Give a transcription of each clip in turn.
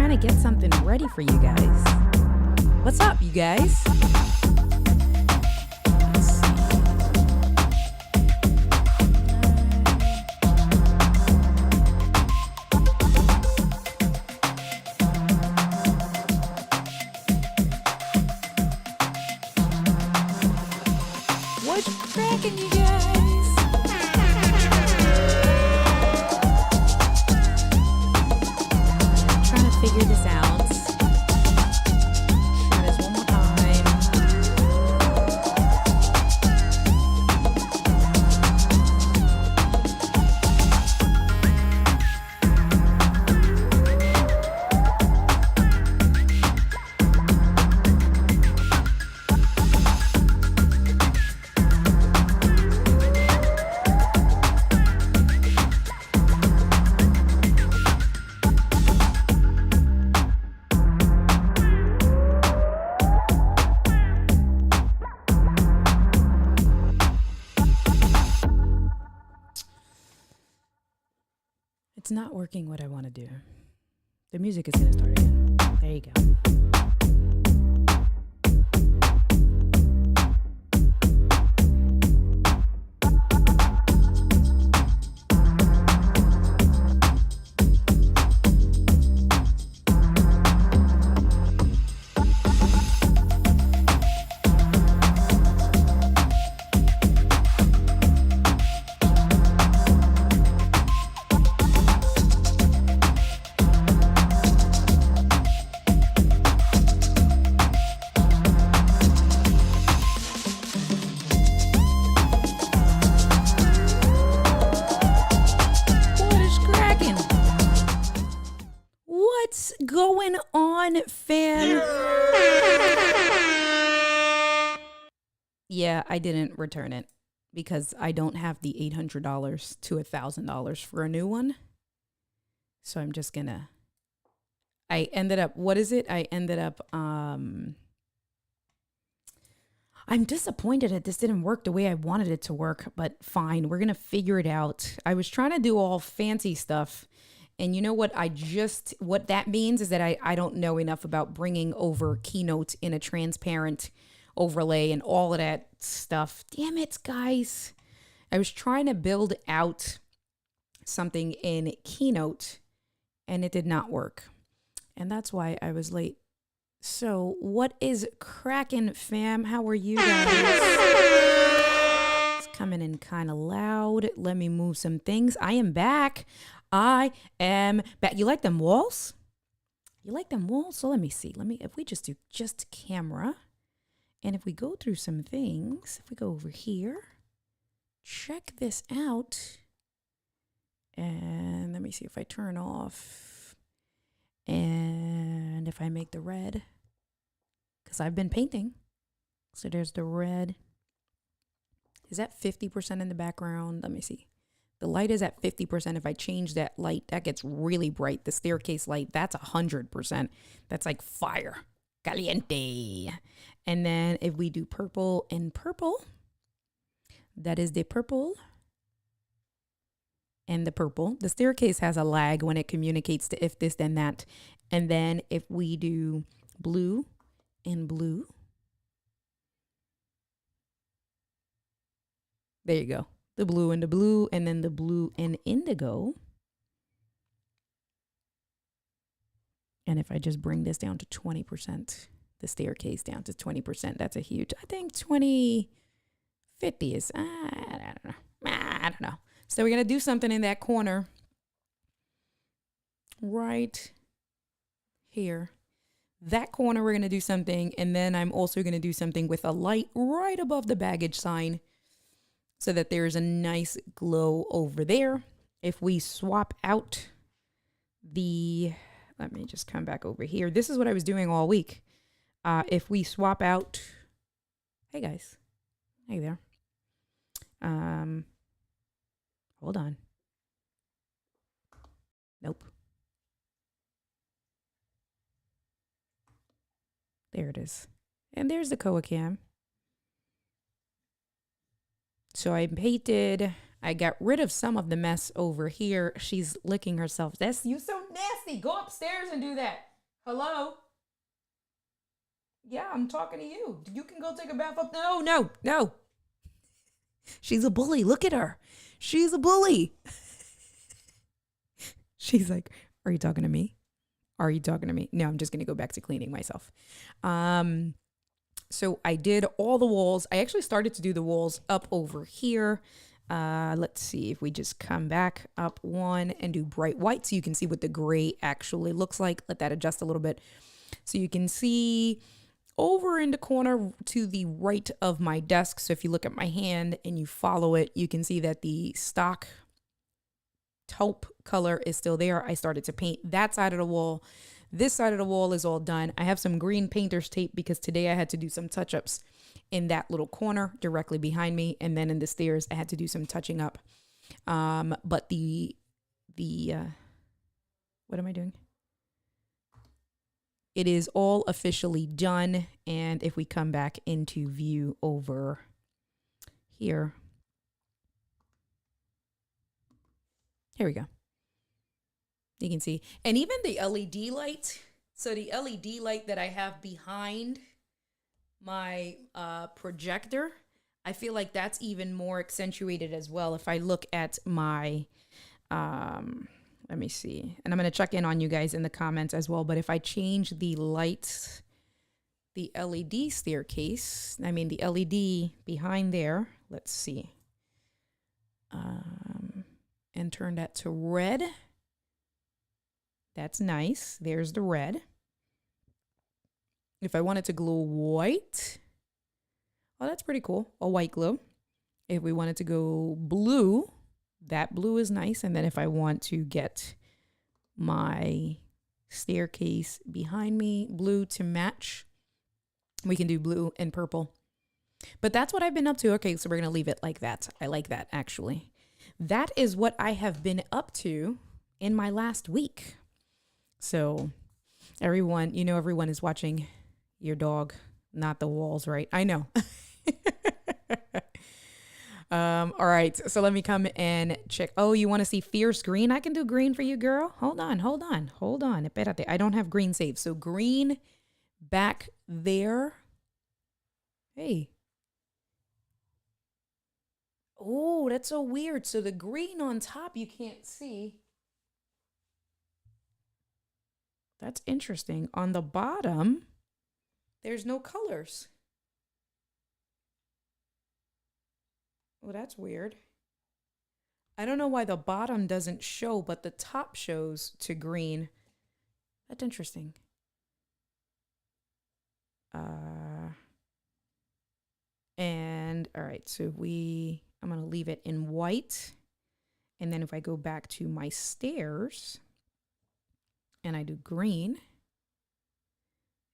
trying to get something ready for you guys. What's up, you guys? Let's see. What's cracking, you guys? Figure this out. Try this one more time. It's not working what I want to do. The music is going to start again. There you go. What's going on, fam? Yeah, I didn't return it because I don't have the $800 to $1,000 for a new one. So I'm just gonna, I ended up, I'm disappointed that this didn't work the way I wanted it to work, but fine, we're gonna figure it out. I was trying to do all fancy stuff. And you know what? What that means is that I don't know enough about bringing over Keynote in a transparent overlay and all of that stuff. Damn it, guys. I was trying to build out something in Keynote and it did not work. And that's why I was late. So what is cracking, fam? How are you guys? It's coming in kind of loud. Let me move some things. I am back. I am back. You like them walls? You like them walls? So let me see. If we just do just camera, and if we go through some things, if we go over here, check this out. And let me see if I turn off. And if I make the red, because I've been painting. So there's the red. Is that 50% in the background? Let me see. The light is at 50%. If I change that light, that gets really bright. The staircase light, that's 100%. That's like fire. Caliente. And then if we do purple and purple, that is the purple and the purple. The staircase has a lag when it communicates to if this, then that. And then if we do blue and blue, there you go. The blue, and then the blue and indigo. And if I just bring this down to 20%, the staircase down to 20%, that's a huge, I think 2050 is, I don't know. So we're going to do something in that corner right here. That corner, we're going to do something. And then I'm also going to do something with a light right above the baggage sign, so that there's a nice glow over there. If we swap out let me just come back over here. This is what I was doing all week. If we swap out, hey guys, hey there. Hold on. Nope. There it is. And there's the Koa cam. So I painted, I got rid of some of the mess over here. She's licking herself. That's you so nasty. Go upstairs and do that. Hello? Yeah, I'm talking to you. You can go take a bath up. No, no, no. She's a bully. Look at her. She's a bully. She's like, are you talking to me? Are you talking to me? No, I'm just going to go back to cleaning myself. So I did all the walls. I actually started to do the walls up over here. Let's see if we just come back up one and do bright white so you can see what the gray actually looks like. Let that adjust a little bit. So you can see over in the corner to the right of my desk. So if you look at my hand and you follow it, you can see that the stock taupe color is still there. I started to paint that side of the wall. This side of the wall is all done. I have some green painter's tape because today I had to do some touch-ups in that little corner directly behind me. And then in the stairs, I had to do some touching up. But the what am I doing? It is all officially done. And if we come back into view over here, here we go. You can see, and even the LED light. So the LED light that I have behind my projector, I feel like that's even more accentuated as well. If I look at my, let me see, and I'm going to check in on you guys in the comments as well. But if I change the lights, the LED staircase, I mean the LED behind there, let's see, and turn that to red. That's nice. There's the red. If I wanted to glow white, oh, that's pretty cool. A white glow. If we wanted to go blue, that blue is nice. And then if I want to get my staircase behind me blue to match, we can do blue and purple. But that's what I've been up to. Okay, so we're going to leave it like that. I like that, actually. That is what I have been up to in my last week. So everyone, you know, everyone is watching your dog, not the walls, right? I know. All right. So let me come and check. Oh, you want to see fierce green? I can do green for you, girl. Hold on. Espérate. I don't have green saved. So green back there. Hey. Oh, that's so weird. So the green on top, you can't see. That's interesting. On the bottom, there's no colors. Well, that's weird. I don't know why the bottom doesn't show, but the top shows to green. That's interesting. And all right, so I'm going to leave it in white. And then if I go back to my stairs, and I do green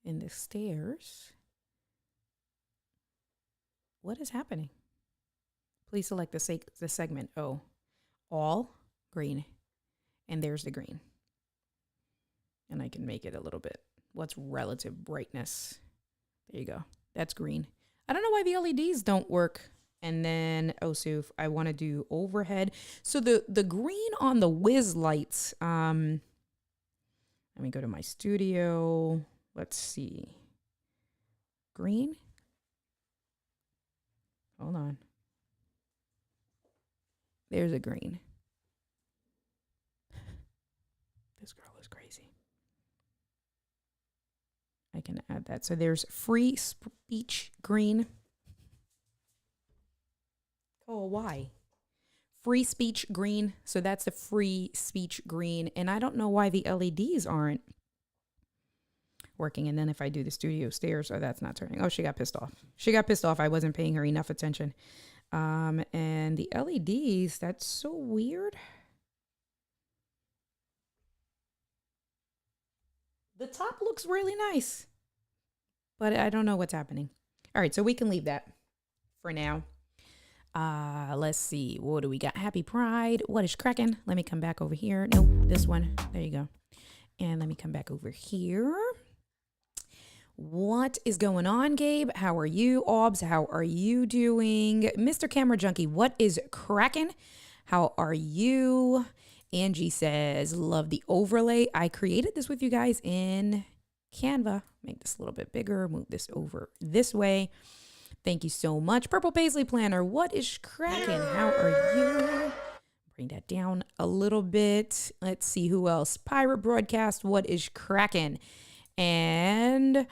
in the stairs, what is happening? Please select the segment O, all green, and there's the green. And I can make it a little bit. What's relative brightness? There you go. That's green. I don't know why the LEDs don't work. And then, oh, so if I want to do overhead. So the green on the whiz lights, let me go to my studio. Let's see. Green. Hold on. There's a green. This girl is crazy. I can add that. So there's free speech green. Oh, why? Free speech green. So that's the free speech green. And I don't know why the LEDs aren't working. And then if I do the studio stairs, oh, that's not turning. Oh, she got pissed off. She got pissed off. I wasn't paying her enough attention. And the LEDs, that's so weird. The top looks really nice, but I don't know what's happening. All right, so we can leave that for now. Let's see. What do we got? Happy Pride. What is cracking? Let me come back over here. Nope, this one. There you go. And let me come back over here. What is going on, Gabe? How are you? Obs, how are you doing? Mr. Camera Junkie, what is cracking? How are you? Angie says, love the overlay. I created this with you guys in Canva. Make this a little bit bigger. Move this over this way. Thank you so much. Purple Paisley Planner, what is cracking? How are you? Bring that down a little bit. Let's see who else. Pirate Broadcast, what is cracking? And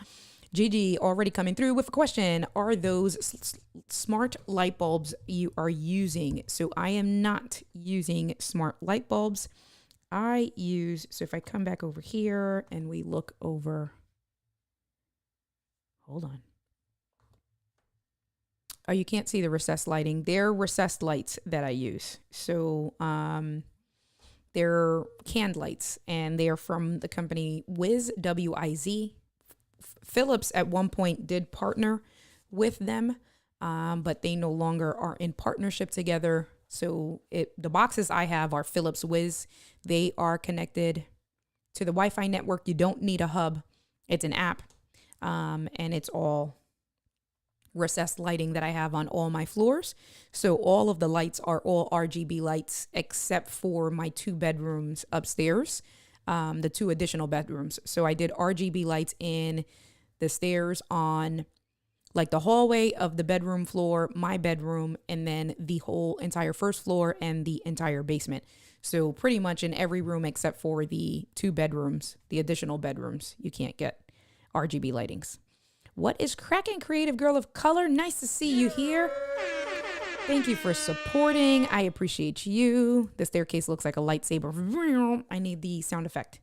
Gigi already coming through with a question. Are those smart light bulbs you are using? So I am not using smart light bulbs. So if I come back over here and we look over, hold on. Oh, you can't see the recessed lighting. They're recessed lights that I use. So they're canned lights, and they are from the company Wiz, W-I-Z. Philips at one point did partner with them, but they no longer are in partnership together. So the boxes I have are Philips Wiz. They are connected to the Wi-Fi network. You don't need a hub. It's an app, and it's all recessed lighting that I have on all my floors. So all of the lights are all RGB lights except for my 2 bedrooms upstairs, the 2 additional bedrooms. So I did RGB lights in the stairs, on like the hallway of the bedroom floor, my bedroom, and then the whole entire first floor and the entire basement. So pretty much in every room except for the 2 bedrooms, the additional bedrooms, you can't get RGB lightings. What is cracking, creative girl of color? Nice to see you here. Thank you for supporting. I appreciate you. The staircase looks like a lightsaber. I need the sound effect.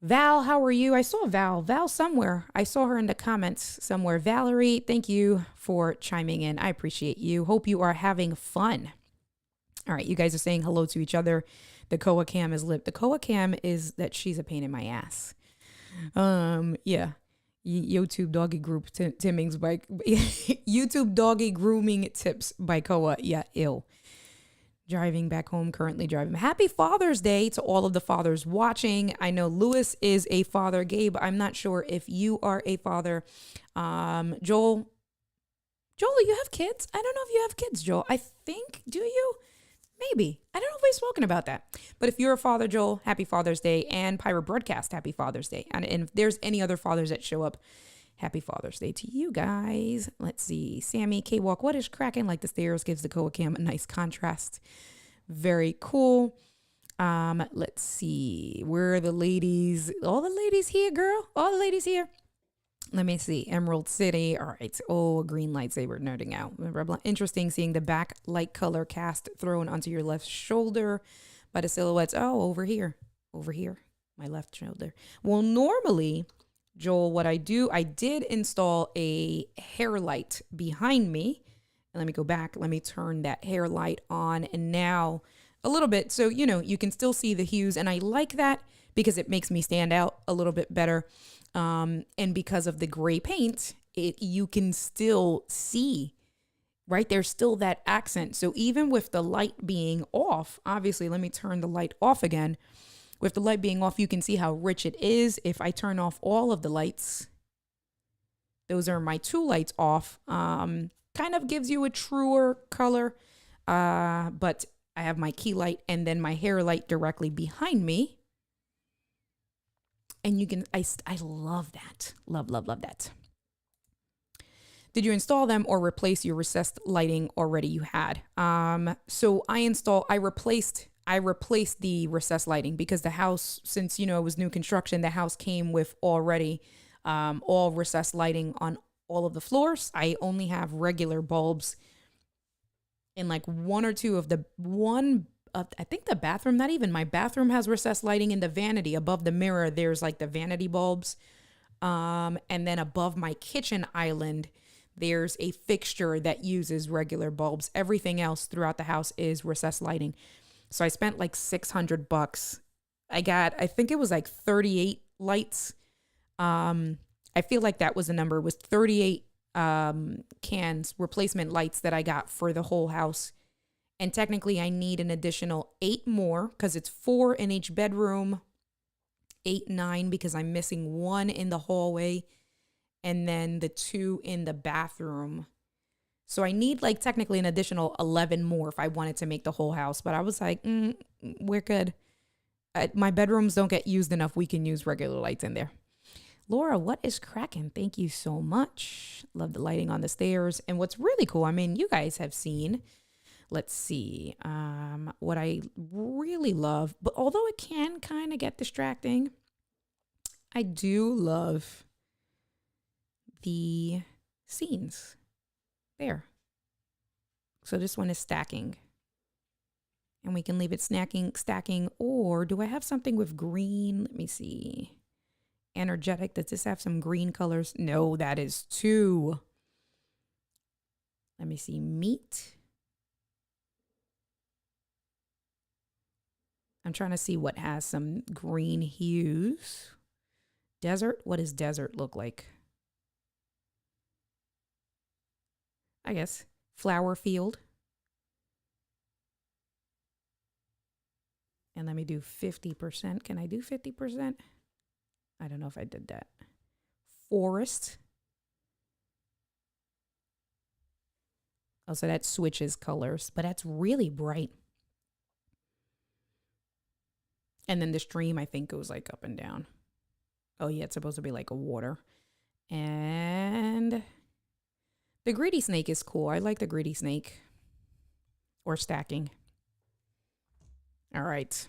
Val, how are you? I saw Val somewhere. I saw her in the comments somewhere. Valerie, thank you for chiming in. I appreciate you. Hope you are having fun. All right, you guys are saying hello to each other. The Koa Cam is lit. The Koa Cam is that she's a pain in my ass. Yeah. YouTube doggy group Timmings by YouTube doggy grooming tips by Koa. Yeah, ill. Driving back home, currently driving. Happy Father's Day to all of the fathers watching. I know Lewis is a father. Gabe, I'm not sure if you are a father. Joel, you have kids? I don't know if you have kids, Joel. I think, do you? Maybe. I don't know if we've spoken about that. But if you're a father, Joel, happy Father's Day. And Pirate Broadcast, happy Father's Day. And if there's any other fathers that show up, happy Father's Day to you guys. Let's see. Sammy, K-Walk, what is cracking? Like the stairs gives the Koa Cam a nice contrast. Very cool. Let's see. Where are the ladies? All the ladies here, girl. All the ladies here. Let me see. Emerald City. All right. Oh, a green lightsaber, nerding out. Interesting seeing the back light color cast thrown onto your left shoulder by the silhouettes. Oh, over here. Over here. My left shoulder. Well, normally, Joel, what I did install a hair light behind me. And let me go back. Let me turn that hair light on. And now a little bit. So, you can still see the hues. And I like that because it makes me stand out a little bit better. And because of the gray paint, you can still see, right? There's still that accent. So even with the light being off, obviously, let me turn the light off again. With the light being off, you can see how rich it is. If I turn off all of the lights, those are my 2 lights off, kind of gives you a truer color. But I have my key light and then my hair light directly behind me. And you can, I love that. Love that. Did you install them or replace your recessed lighting already you had? So I replaced the recessed lighting because the house, since, it was new construction, the house came with already all recessed lighting on all of the floors. I only have regular bulbs in like 1 or 2 of I think the bathroom, not even my bathroom has recessed lighting. In the vanity above the mirror, there's like the vanity bulbs. And then above my kitchen island, there's a fixture that uses regular bulbs. Everything else throughout the house is recessed lighting. So I spent like $600. I think it was like 38 lights. I feel like that was the number. It was 38 cans, replacement lights that I got for the whole house. And technically, I need an additional 8 more because it's 4 in each bedroom, 8, 9 because I'm missing 1 in the hallway, and then the 2 in the bathroom. So I need like technically an additional 11 more if I wanted to make the whole house. But I was like, we're good. My bedrooms don't get used enough. We can use regular lights in there. Laura, what is cracking? Thank you so much. Love the lighting on the stairs. And what's really cool, I mean, you guys have seen, let's see, what I really love, but although it can kind of get distracting, I do love the scenes there. So this one is stacking. And we can leave it stacking. Or do I have something with green? Let me see. Energetic. Does this have some green colors? No, that is 2. Let me see. Meat. I'm trying to see what has some green hues. Desert. What does desert look like? I guess flower field. And let me do 50%. Can I do 50%? I don't know if I did that. Forest. Oh, so that switches colors, but that's really bright. And then the stream, I think, goes like up and down. Oh, yeah, it's supposed to be like a water. And the greedy snake is cool. I like the greedy snake. Or stacking. All right.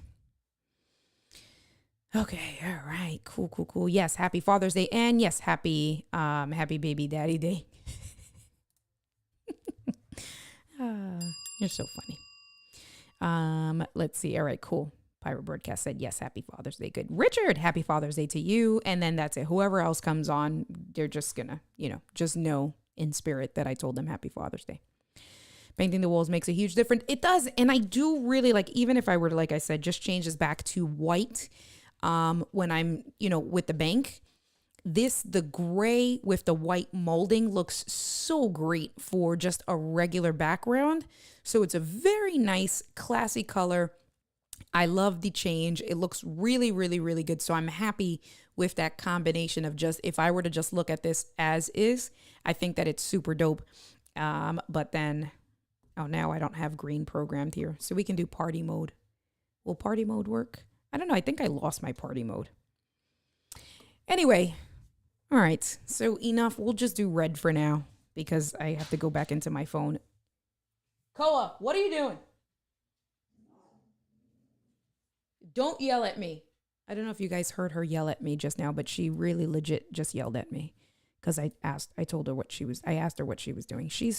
Okay, all right. Cool. Yes, happy Father's Day. And yes, happy baby daddy day. You're so funny. Let's see. All right, cool. Pirate Broadcast said, yes, happy Father's Day. Good. Richard, happy Father's Day to you. And then that's it. Whoever else comes on, they're just gonna, just know in spirit that I told them happy Father's Day. Painting the walls makes a huge difference. It does. And I do really like, even if I were to, like I said, just change this back to white when I'm, with the bank, the gray with the white molding looks so great for just a regular background. So it's a very nice, classy color. I love the change. It looks really, really, really good. So I'm happy with that combination of just, if I were to just look at this as is, I think that it's super dope. But then... oh, now I don't have green programmed here. So we can do party mode. Will party mode work? I don't know. I think I lost my party mode. Anyway. All right. So enough. We'll just do red for now because I have to go back into my phone. Koa, what are you doing? Don't yell at me. I don't know if you guys heard her yell at me just now, but she really legit just yelled at me because I asked her what she was doing. She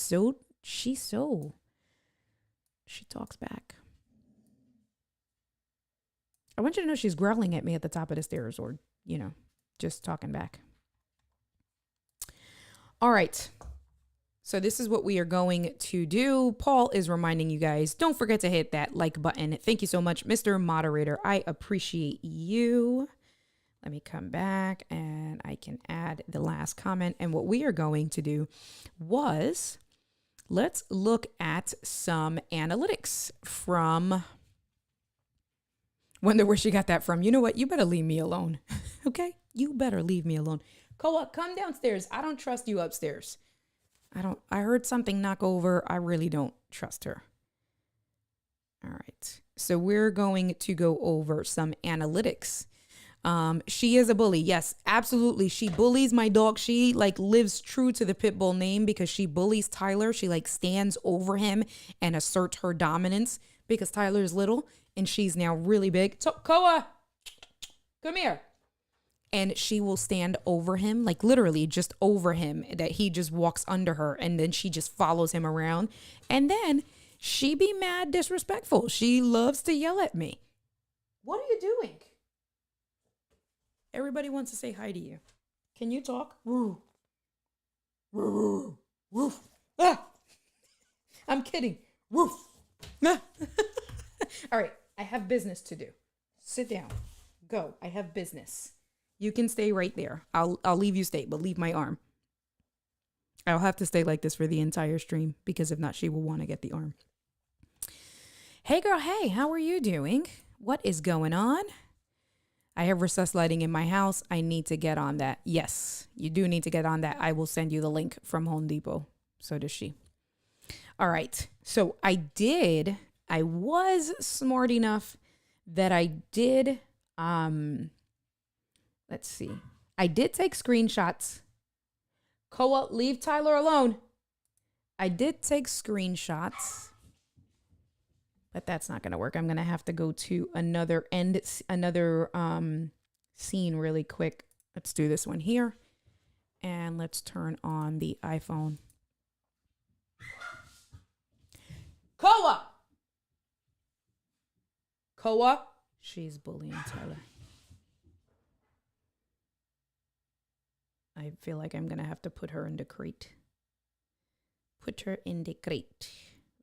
talks back. I want you to know she's growling at me at the top of the stairs or, just talking back. All right. So this is what we are going to do. Paul is reminding you guys, don't forget to hit that like button. Thank you so much, Mr. Moderator. I appreciate you. Let me come back and I can add the last comment. And what we are going to do was... let's look at some analytics from... wonder where she got that from. You know what? You better leave me alone. Okay? You better leave me alone. Koa, come downstairs. I don't trust you upstairs. I heard something knock over. I really don't trust her. All right. So we're going to go over some analytics. She is a bully. Yes, absolutely. She bullies my dog. She lives true to the pit bull name because she bullies Tyler. She stands over him and asserts her dominance because Tyler is little and she's now really big. So Koa, come here. And she will stand over him, literally just over him, that he just walks under her and then she just follows him around. And then she be mad disrespectful. She loves to yell at me. What are you doing? Everybody wants to say hi to you. Can you talk? Woo. Woo. Woof. Ah. I'm kidding. Woof. Ah. All right. I have business to do. Sit down. Go. I have business. You can stay right there. I'll leave you stay, but leave my arm. I'll have to stay like this for the entire stream because if not, she will want to get the arm. Hey girl. Hey, how are you doing? What is going on? I have recessed lighting in my house. I need to get on that. Yes, you do need to get on that. I will send you the link from Home Depot. So does she. All right. So I was smart enough that I did, let's see. I did take screenshots. Koa, leave Tyler alone. I did take screenshots, but that's not going to work. I'm going to have to go to another scene really quick. Let's do this one here. And let's turn on the iPhone. Koa! Koa? She's bullying Tyler. I feel like I'm going to have to put her in the crate. Put her in the crate.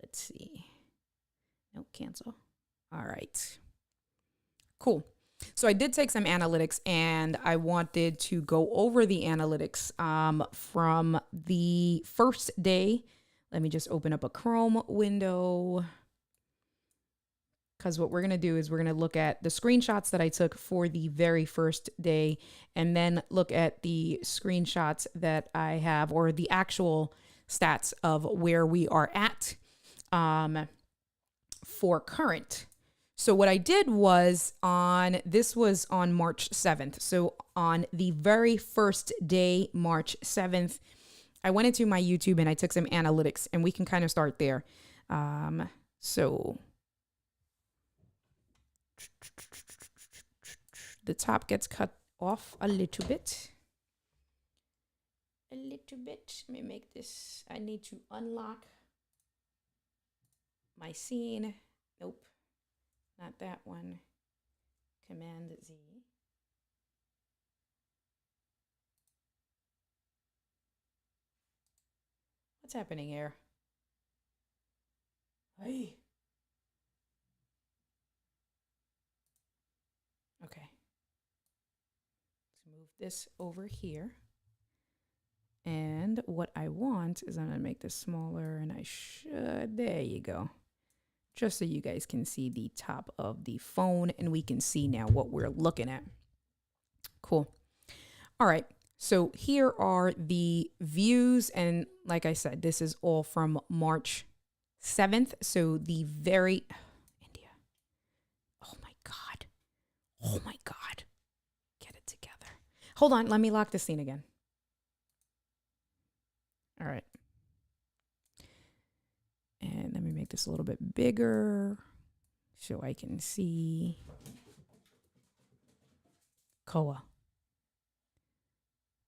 Let's see. Nope, cancel. All right. Cool. So I did take some analytics, and I wanted to go over the analytics from the first day. Let me just open up a Chrome window, because what we're going to do is we're going to look at the screenshots that I took for the very first day, and then look at the screenshots that I have, or the actual stats of where we are at for current. So what I did was this was on March 7th. So on the very first day, March 7th, I went into my YouTube and I took some analytics, and we can kind of start there. So the top gets cut off a little bit. Let me make this. I need to unlock my scene. Nope. Not that one. Command Z. What's happening here? Hey. Okay. Let's move this over here. And what I want is I'm going to make this smaller, and there you go. Just so you guys can see the top of the phone, and we can see now what we're looking at. Cool. All right. So here are the views. And like I said, this is all from March 7th. So the very, India. Oh my God. Oh my God. Get it together. Hold on. Let me lock the scene again. All right. And let me make this a little bit bigger so I can see Koa.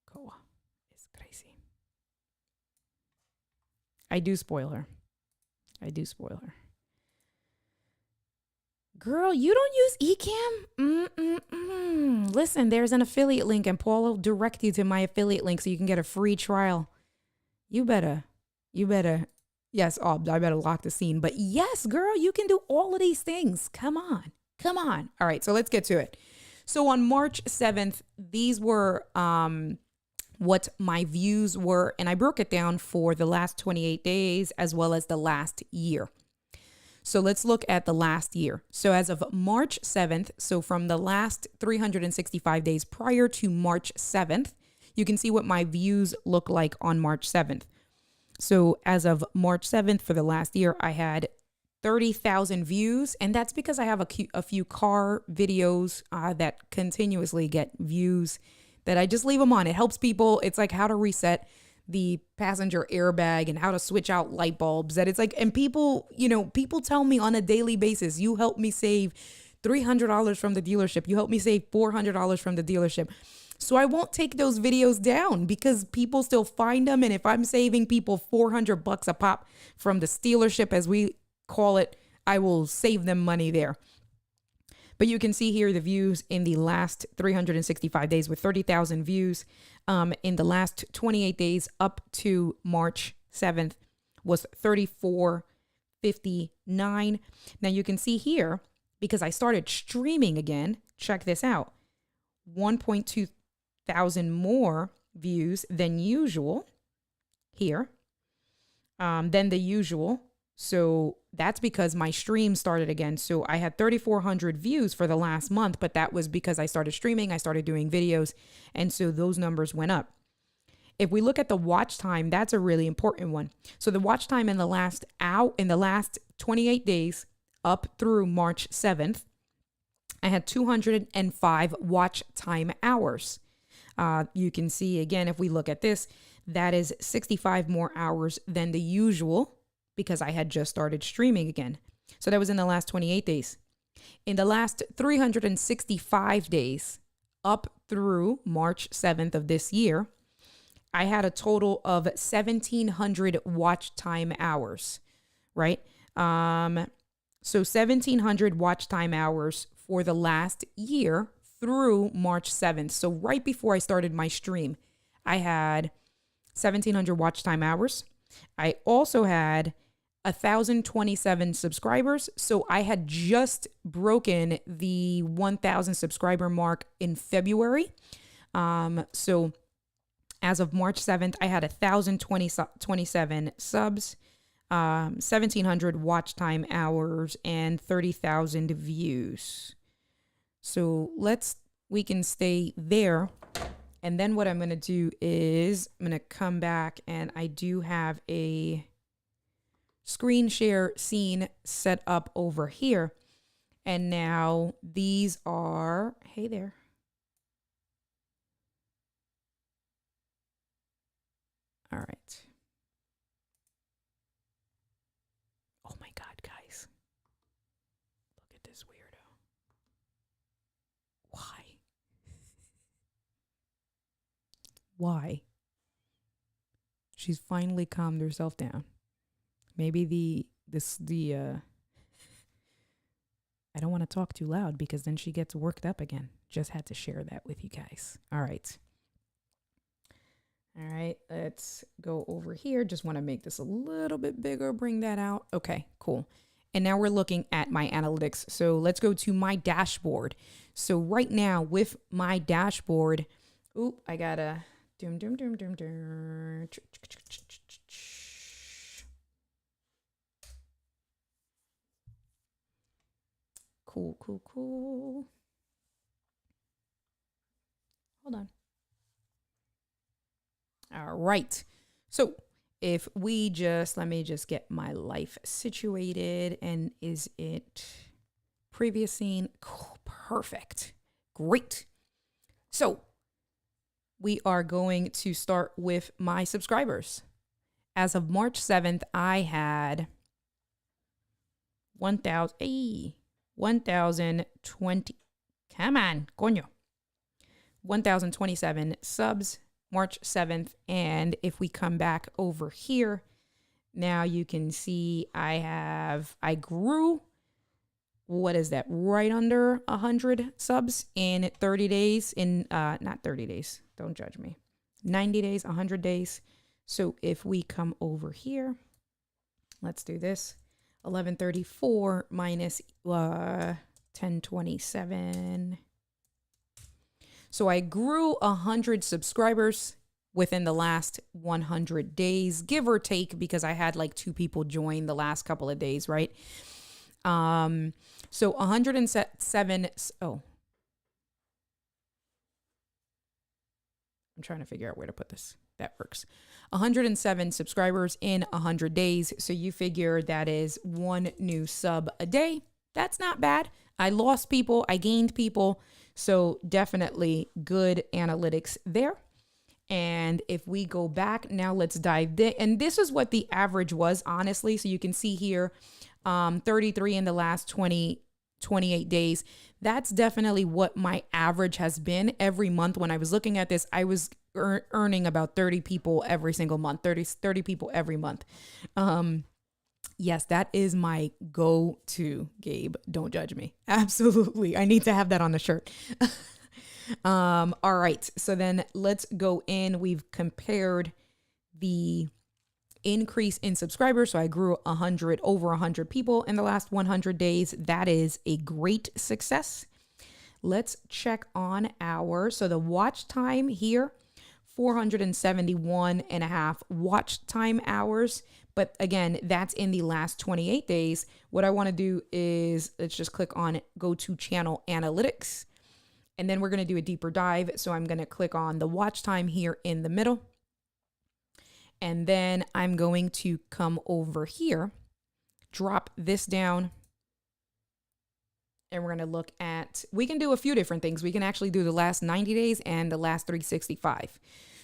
Koa is crazy. I do spoil her. Girl, you don't use Ecamm? Listen, there's an affiliate link, and Paul will direct you to my affiliate link so you can get a free trial. You better. Yes, I better lock the scene. But yes, girl, you can do all of these things. Come on. All right, so let's get to it. So on March 7th, these were what my views were. And I broke it down for the last 28 days as well as the last year. So let's look at the last year. So as of March 7th, so from the last 365 days prior to March 7th, you can see what my views look like on March 7th. So as of March 7th for the last year, I had 30,000 views. And that's because I have a few car videos that continuously get views that I just leave them on. It helps people. It's like how to reset the passenger airbag and how to switch out light bulbs. That it's like, and people tell me on a daily basis, you help me save $300 from the dealership. You help me save $400 from the dealership. So I won't take those videos down because people still find them. And if I'm saving people $400 a pop from the dealership, as we call it, I will save them money there. But you can see here the views in the last 365 days with 30,000 views. In the last 28 days up to March 7th was 3459. Now you can see here, because I started streaming again, check this out, 1.2 thousand more views than usual here, than the usual. So that's because my stream started again. So I had 3,400 views for the last month, but that was because I started streaming, I started doing videos, and so those numbers went up. If we look at the watch time, that's a really important one. So the watch time in the last 28 days up through March 7th, I had 205 watch time hours. You can see again, if we look at this, that is 65 more hours than the usual because I had just started streaming again. So that was in the last 28 days. In the last 365 days, up through March 7th of this year, I had a total of 1,700 watch time hours, right? So 1,700 watch time hours for the last year through March 7th. So right before I started my stream, I had 1,700 watch time hours. I also had 1,027 subscribers. So I had just broken the 1,000 subscriber mark in February. So as of March 7th, I had 1,027 subs, 1,700 watch time hours, and 30,000 views. So we can stay there. And then what I'm going to do is I'm going to come back, and I do have a screen share scene set up over here. And now these are, hey there. All right. Oh my God, guys. Look at this weirdo. Why? Why? She's finally calmed herself down. Maybe I don't want to talk too loud because then she gets worked up again. Just had to share that with you guys. All right. All right, let's go over here. Just want to make this a little bit bigger, bring that out. Okay, cool. And now we're looking at my analytics. So let's go to my dashboard. So right now with my dashboard, I gotta Cool. Hold on. All right. So if we let me just get my life situated. And is it previous scene? Cool, perfect. Great. So we are going to start with my subscribers. As of March 7th, I had 1,020. Come on, coño. 1,027 subs, March 7th. And if we come back over here, now you can see I grew, what is that? Right under 100 subs in 30 days not 30 days. Don't judge me. 90 days, 100 days. So if we come over here, let's do this. 1134 minus 1027. So I grew 100 subscribers within the last 100 days, give or take, because I had like 2 people join the last couple of days, right? So 107. Oh, I'm trying to figure out where to put this. That works. 107 subscribers in 100 days. So you figure that is 1 new sub a day. That's not bad. I lost people. I gained people. So definitely good analytics there. And if we go back now, let's dive in. And this is what the average was, honestly. So you can see here, 33 in the last 28 days. That's definitely what my average has been every month. When I was looking at this, I was earning about 30 people every single month, 30 people every month. Yes, that is my go-to, Gabe. Don't judge me. Absolutely. I need to have that on the shirt. All right. So then let's go in. We've compared the increase in subscribers. So I grew over 100 people in the last 100 days. That is a great success. Let's check on so the watch time here, 471 and a half watch time hours. But again, that's in the last 28 days. What I want to do is let's just click on go to channel analytics. And then we're going to do a deeper dive. So I'm going to click on the watch time here in the middle. And then I'm going to come over here, drop this down. and we're going to look at, we can do a few different things. We can actually do the last 90 days and the last 365.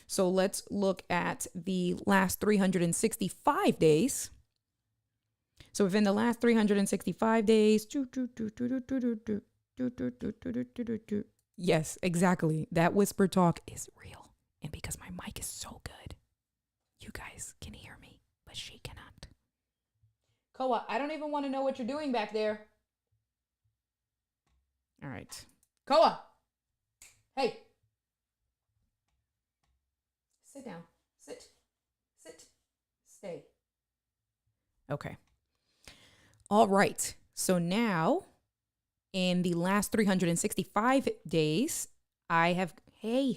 So let's look at the last 365 days. So within the last 365 days, yes, exactly. That whisper talk is real. And because my mic is so good, you guys can hear me, but she cannot. Koa, I don't even want to know what you're doing back there. All right. Koa. Hey. Sit down. Sit. Stay. Okay. All right. So now in the last 365 days, I have, all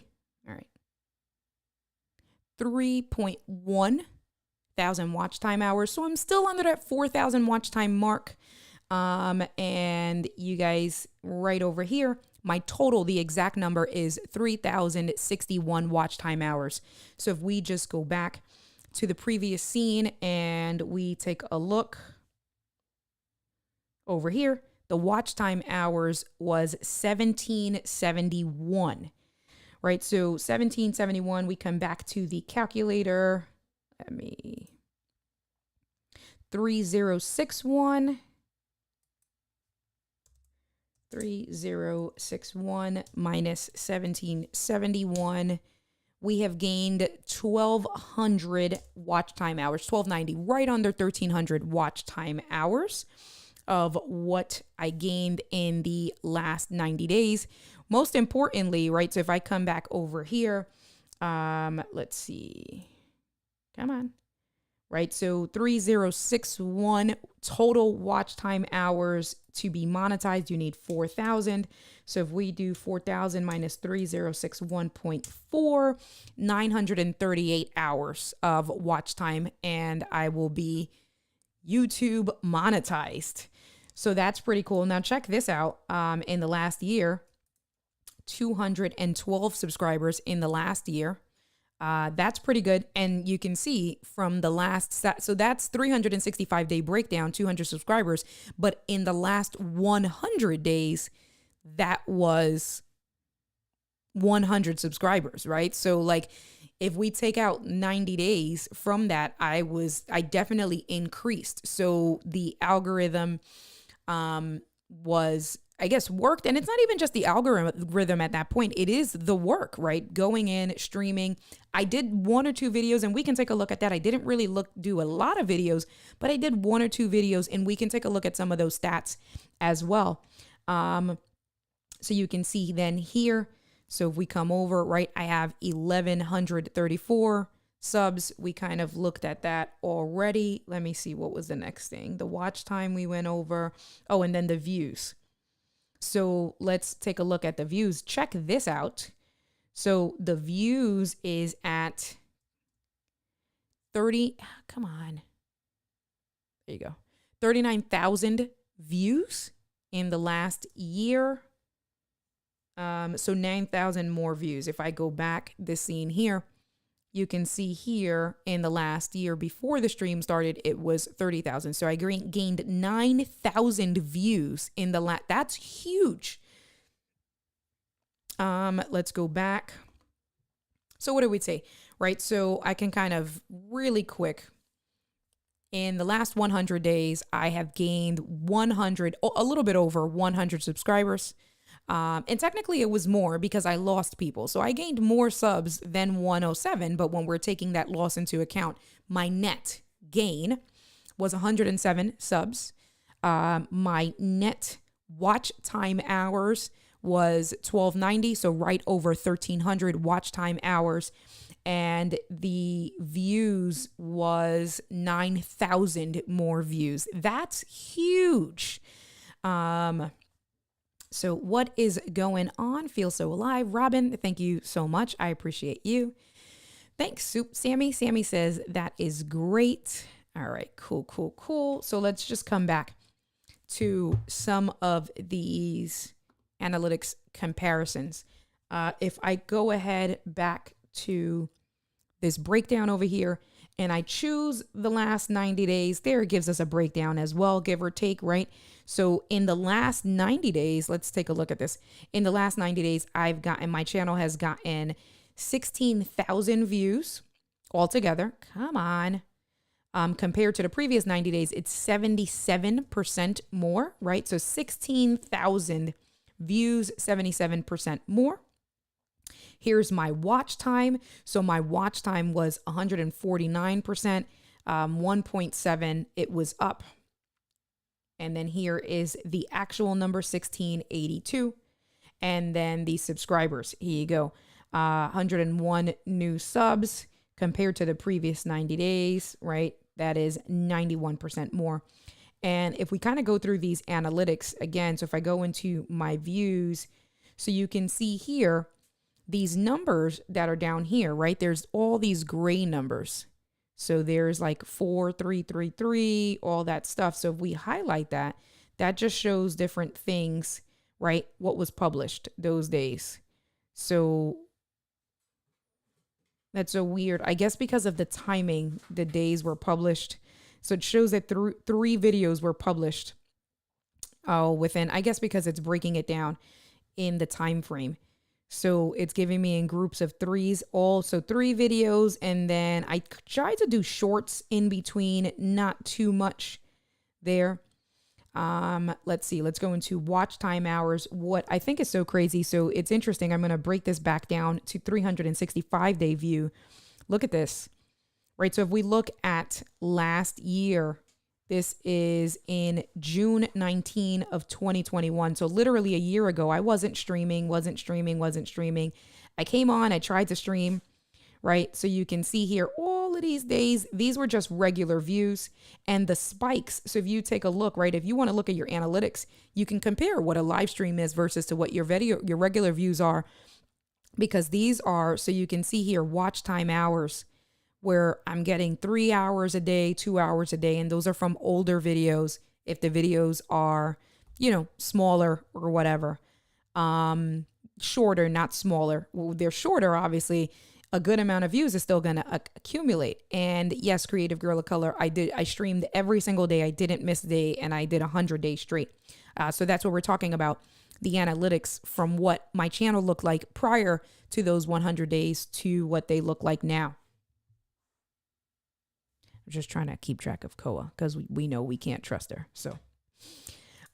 right, 3.1 thousand watch time hours. So I'm still under that 4,000 watch time mark. And you guys right over here, my total, the exact number is 3,061 watch time hours. So if we just go back to the previous scene and we take a look over here, the watch time hours was 1771, right? So 1771, we come back to the calculator. Let me, 3061 minus 1771. We have gained 1,200 watch time hours, 1,290, right under 1,300 watch time hours of what I gained in the last 90 days. Most importantly, right? So if I come back over here, let's see. Come on. Right? So 3061 total watch time hours to be monetized. You need 4,000. So if we do 4,000 minus 3061.4, 938 hours of watch time, and I will be YouTube monetized. So that's pretty cool. Now check this out. In the last year, 212 subscribers in the last year. That's pretty good. And you can see from the last, so that's 365 day breakdown, 200 subscribers. But in the last 100 days, that was 100 subscribers, right? So like if we take out 90 days from that, I definitely increased. So the algorithm, was, I guess, worked. And it's not even just the algorithm at that point. It is the work, right? Going in, streaming. I did 1 or 2 videos and we can take a look at that. I didn't really do a lot of videos, but I did 1 or 2 videos and we can take a look at some of those stats as well. So you can see then here. So if we come over, right, I have 1,134 subs. We kind of looked at that already. Let me see, what was the next thing? The watch time we went over. Oh, and then the views. So let's take a look at the views. Check this out. So the views is at 30. Come on. There you go. 39,000 views in the last year. So 9,000 more views. If I go back this scene here, you can see here in the last year before the stream started, it was 30,000. So I gained 9,000 views in the last. That's huge. Let's go back. So what do we say? Right. So I can kind of really quick. In the last 100 days, I have gained a little bit over 100 subscribers. And technically it was more because I lost people. So I gained more subs than 107. But when we're taking that loss into account, my net gain was 107 subs. My net watch time hours was 1,290. So right over 1,300 watch time hours. And the views was 9,000 more views. That's huge. So what is going on? Feel so alive. Robin, thank you so much. I appreciate you. Thanks, Soup Sammy. Sammy says, that is great. All right, cool. So let's just come back to some of these analytics comparisons. If I go ahead back to this breakdown over here, and I choose the last 90 days, there it gives us a breakdown as well, give or take, right? So in the last 90 days, let's take a look at this. In the last 90 days, my channel has gotten 16,000 views altogether. Come on. Compared to the previous 90 days, it's 77% more, right? So 16,000 views, 77% more. Here's my watch time. So my watch time was 149%, 1.7, it was up. And then here is the actual number, 1682. And then the subscribers, here you go. 101 new subs compared to the previous 90 days, right? That is 91% more. And if we kind of go through these analytics again, so if I go into my views, so you can see here, these numbers that are down here, right? There's all these gray numbers. So there's like 4333, all that stuff. So if we highlight that, that just shows different things, right? What was published those days. So that's so weird. I guess because of the timing, the days were published. So it shows that three videos were published within, I guess because it's breaking it down in the time frame. So it's giving me in groups of threes, also 3 videos. And then I tried to do shorts in between, not too much there. Let's see, let's go into watch time hours. What I think is so crazy. So it's interesting. I'm going to break this back down to 365-day view. Look at this, right? So if we look at last year, this is in June 19 of 2021. So literally a year ago, I wasn't streaming. I came on, I tried to stream, right? So you can see here, all of these days, these were just regular views and the spikes. So if you take a look, right, if you want to look at your analytics, you can compare what a live stream is versus to what your regular views are, because these are, so you can see here, watch time hours, where I'm getting 3 hours a day, 2 hours a day. And those are from older videos. If the videos are, you know, smaller or whatever, shorter, not smaller. Well, they're shorter, obviously, a good amount of views is still going to accumulate. And yes, Creative Girl of Color, I streamed every single day. I didn't miss a day, and I did 100 days straight. So that's what we're talking about. The analytics from what my channel looked like prior to those 100 days to what they look like now. I'm just trying to keep track of Koa because we know we can't trust her. So,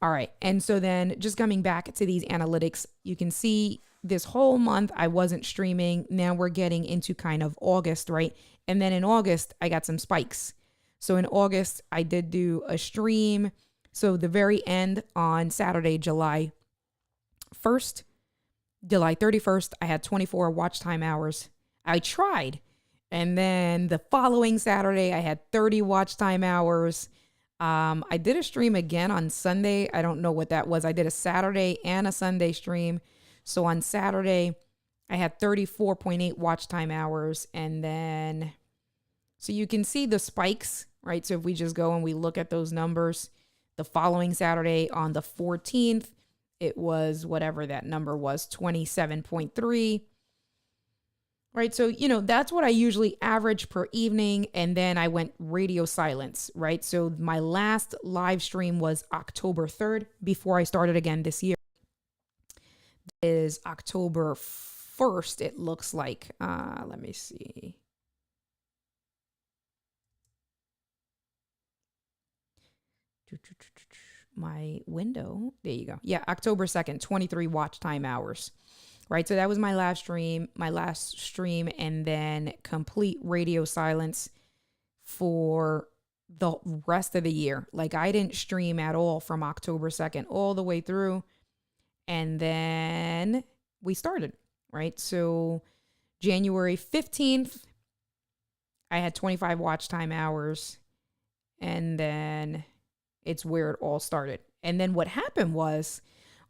all right. And so then just coming back to these analytics, you can see this whole month I wasn't streaming. Now we're getting into kind of August, right? And then in August, I got some spikes. So in August, I did do a stream. So the very end on Saturday, July 1st, July 31st, I had 24 watch time hours. I tried. And then the following Saturday, I had 30 watch time hours. I did a stream again on Sunday. I don't know what that was. I did a Saturday and a Sunday stream. So on Saturday, I had 34.8 watch time hours. And then, so you can see the spikes, right? So if we just go and we look at those numbers, the following Saturday on the 14th, it was whatever that number was, 27.3. Right. So, you know, that's what I usually average per evening. And then I went radio silence. Right. So my last live stream was October 3rd before I started again this year. It is October 1st. It looks like, let me see. My window. There you go. Yeah. October 2nd, 23 watch time hours. Right. So that was my last stream, and then complete radio silence for the rest of the year. Like I didn't stream at all from October 2nd all the way through. And then we started, right? So January 15th, I had 25 watch time hours, and then it's where it all started. And then what happened was,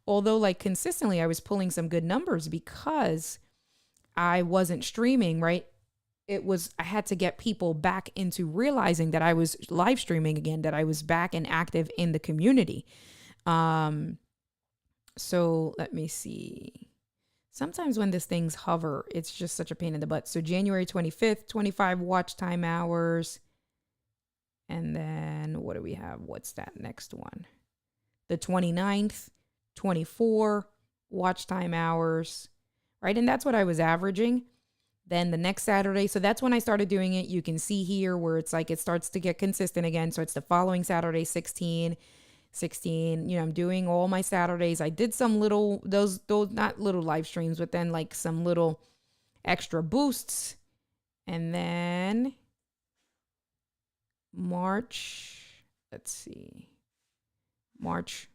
although like consistently I was pulling some good numbers because I wasn't streaming, right? I had to get people back into realizing that I was live streaming again, that I was back and active in the community. So let me see. Sometimes when this thing's hover, it's just such a pain in the butt. So January 25th, 25 watch time hours. And then what do we have? What's that next one? The 29th, 24 watch time hours, right? And that's what I was averaging. Then the next Saturday, so that's when I started doing it. You can see here where it's like it starts to get consistent again. So it's the following Saturday, 16. I'm doing all my Saturdays. I did some little, those not little live streams, but then like some little extra boosts. And then March, let's see, March.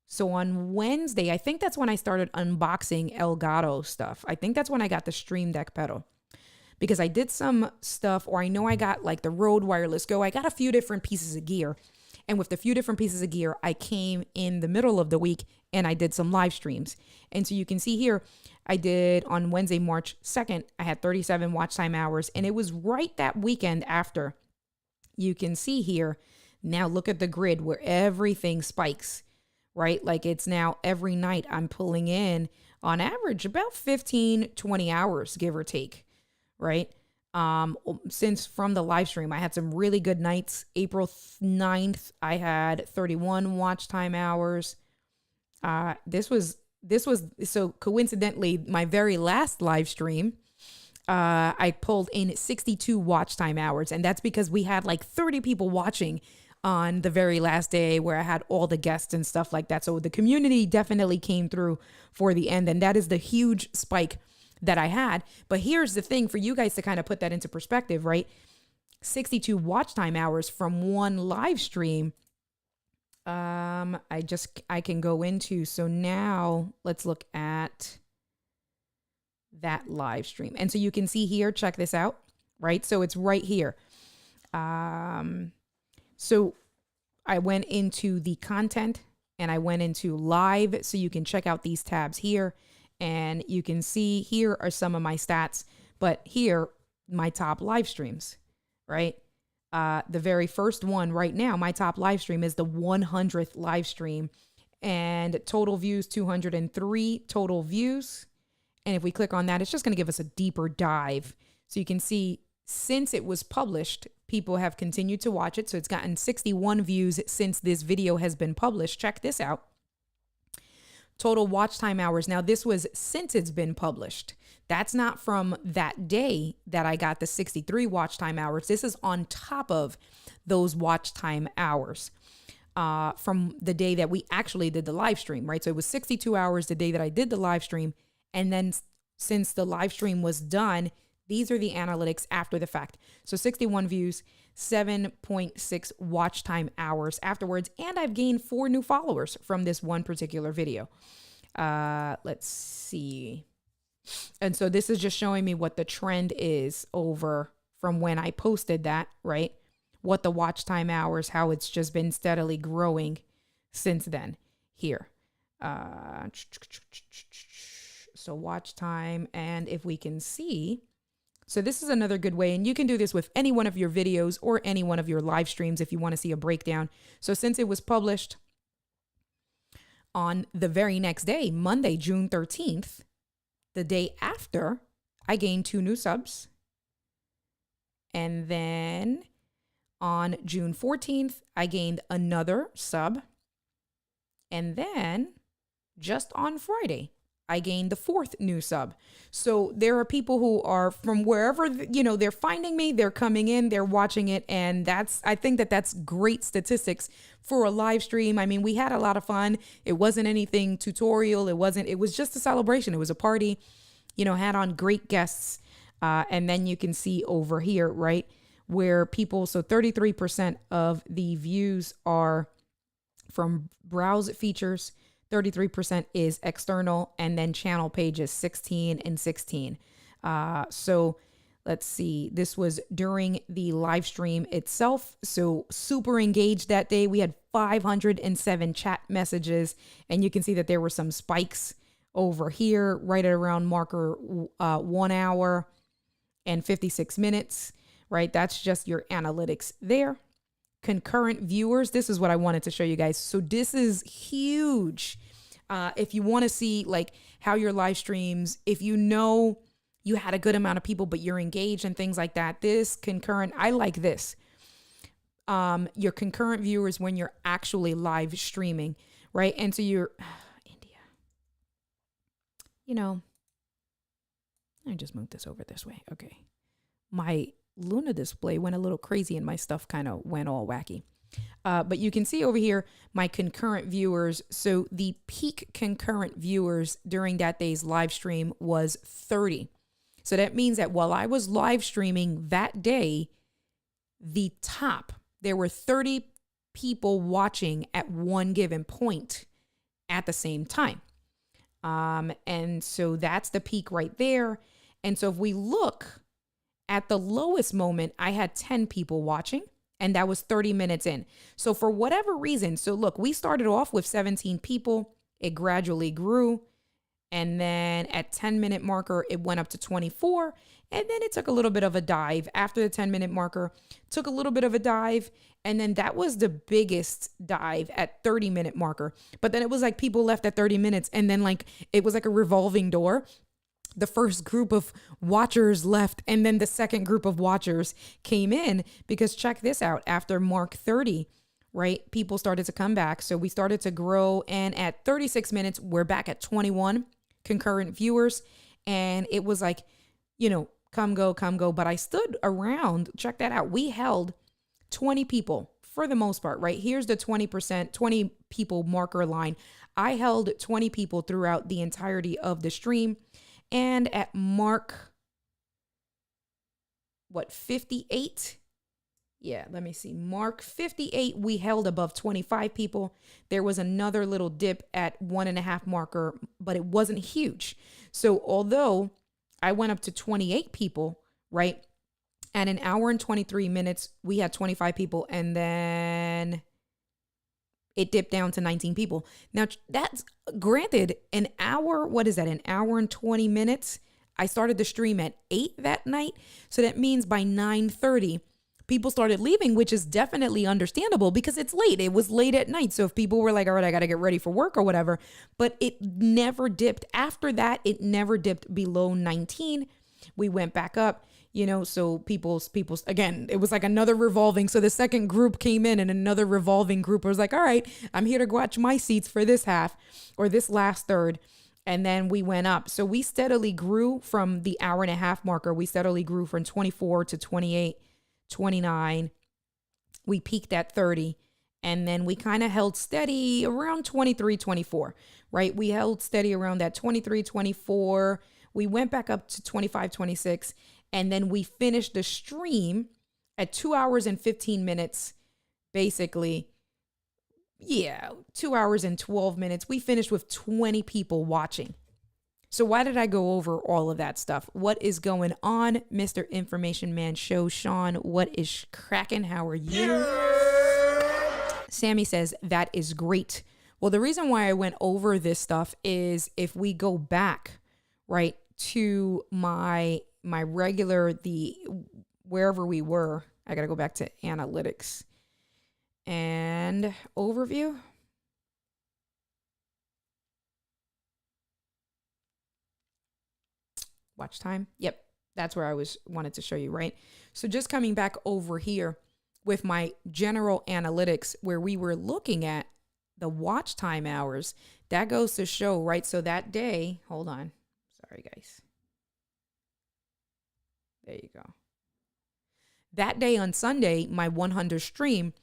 So on Wednesday, I think that's when I started unboxing Elgato stuff. I think that's when I got the Stream Deck pedal, because I did some stuff, or I know I got like the Rode Wireless Go. I got a few different pieces of gear. And with the few different pieces of gear, I came in the middle of the week and I did some live streams. And so you can see here, I did on Wednesday, March 2nd, I had 37 watch time hours. And it was right that weekend after. You can see here, now look at the grid where everything spikes, right? Like it's now every night I'm pulling in on average about 15, 20 hours, give or take, right? Since from the live stream, I had some really good nights. April 9th, I had 31 watch time hours. This was so coincidentally, my very last live stream, I pulled in 62 watch time hours. And that's because we had like 30 people watching on the very last day where I had all the guests and stuff like that. So the community definitely came through for the end. And that is the huge spike that I had. But here's the thing for you guys to kind of put that into perspective, right? 62 watch time hours from one live stream. I can go into, so now let's look at that live stream. And so you can see here, check this out, right? So it's right here. So I went into the content and I went into live. So you can check out these tabs here and you can see here are some of my stats, but here, my top live streams, right? The very first one right now, my top live stream is the 100th live stream, and total views, 203 total views. And if we click on that, it's just going to give us a deeper dive. So you can see since it was published, people have continued to watch it. So it's gotten 61 views since this video has been published. Check this out. Total watch time hours. Now this was since it's been published. That's not from that day that I got the 63 watch time hours. This is on top of those watch time hours from the day that we actually did the live stream, right? So it was 62 hours the day that I did the live stream. And then since the live stream was done, these are the analytics after the fact. So 61 views, 7.6 watch time hours afterwards. And I've gained 4 new followers from this one particular video. Let's see. And so this is just showing me what the trend is over from when I posted that, right? What the watch time hours, how it's just been steadily growing since then here. So watch time, and if we can see, so this is another good way, and you can do this with any one of your videos or any one of your live streams if you want to see a breakdown. So since it was published on the very next day, Monday, June 13th, the day after, I gained 2 new subs. And then on June 14th, I gained another sub. And then just on Friday, I gained the 4th new sub. So there are people who are from wherever, they're finding me, they're coming in, they're watching it. And I think that's great statistics for a live stream. I mean, we had a lot of fun. It wasn't anything tutorial. It was just a celebration. It was a party, had on great guests. And then you can see over here, right, where people, so 33% of the views are from browse features, 33% is external, and then channel pages 16 and 16. So let's see, this was during the live stream itself. So super engaged that day. We had 507 chat messages, and you can see that there were some spikes over here right at around marker 1 hour and 56 minutes, right? That's just your analytics there. Concurrent viewers. This is what I wanted to show you guys. So this is huge. If you want to see like how your live streams, if you know you had a good amount of people, but you're engaged and things like that, this concurrent, I like this. Your concurrent viewers when you're actually live streaming, right? And so you're, India, you know, I just moved this over this way. Okay. My Luna display went a little crazy and my stuff kind of went all wacky. But you can see over here, my concurrent viewers. So the peak concurrent viewers during that day's live stream was 30. So that means that while I was live streaming that day, the top, there were 30 people watching at one given point at the same time. And so that's the peak right there. And so if we look at the lowest moment, I had 10 people watching, and that was 30 minutes in. So for whatever reason, so look, we started off with 17 people. It gradually grew. And then at 10-minute marker, it went up to 24. And then it took a little bit of a dive after the 10-minute marker, took a little bit of a dive. And then that was the biggest dive at 30-minute marker. But then it was like people left at 30 minutes. And then like, it was like a revolving door. The first group of watchers left, and then the second group of watchers came in, because check this out. After mark 30, right, people started to come back. So we started to grow. And at 36 minutes, we're back at 21 concurrent viewers. And it was like, you know, come go. But I stood around, check that out. We held 20 people for the most part, right? Here's the 20%, 20 people marker line. I held 20 people throughout the entirety of the stream. And at mark, 58? Yeah, let me see. Mark 58, we held above 25 people. There was another little dip at 1.5 marker, but it wasn't huge. So although I went up to 28 people, right? At an hour and 23 minutes, we had 25 people, and then it dipped down to 19 people. Now, that's granted an hour. What is that? An hour and 20 minutes. I started the stream at 8 that night. So that means by 9:30, people started leaving, which is definitely understandable because it's late. It was late at night. So if people were like, all right, I got to get ready for work or whatever, but it never dipped. After that, it never dipped below 19. We went back up. You know, so people's again, it was like another revolving. So the second group came in and another revolving group was like, all right, I'm here to watch my seats for this half or this last third. And then we went up. So we steadily grew from the hour and a half marker. We steadily grew from 24 to 28, 29. We peaked at 30. And then we kind of held steady around 23, 24, right? We held steady around that 23, 24. We went back up to 25, 26. And then we finished the stream at 2 hours and 15 minutes, basically. Yeah, 2 hours and 12 minutes. We finished with 20 people watching. So why did I go over all of that stuff? What is going on, Mr. Information Man Show? Sean, what is cracking? How are you? Yeah. Sammy says, that is great. Well, the reason why I went over this stuff is if we go back, right, to my regular, wherever we were, I got to go back to analytics and overview. Watch time. Yep. That's where I wanted to show you, right? So just coming back over here with my general analytics where we were looking at the watch time hours, that goes to show, right? So that day, hold on. Sorry, guys. There you go. That day on Sunday, my 100 stream,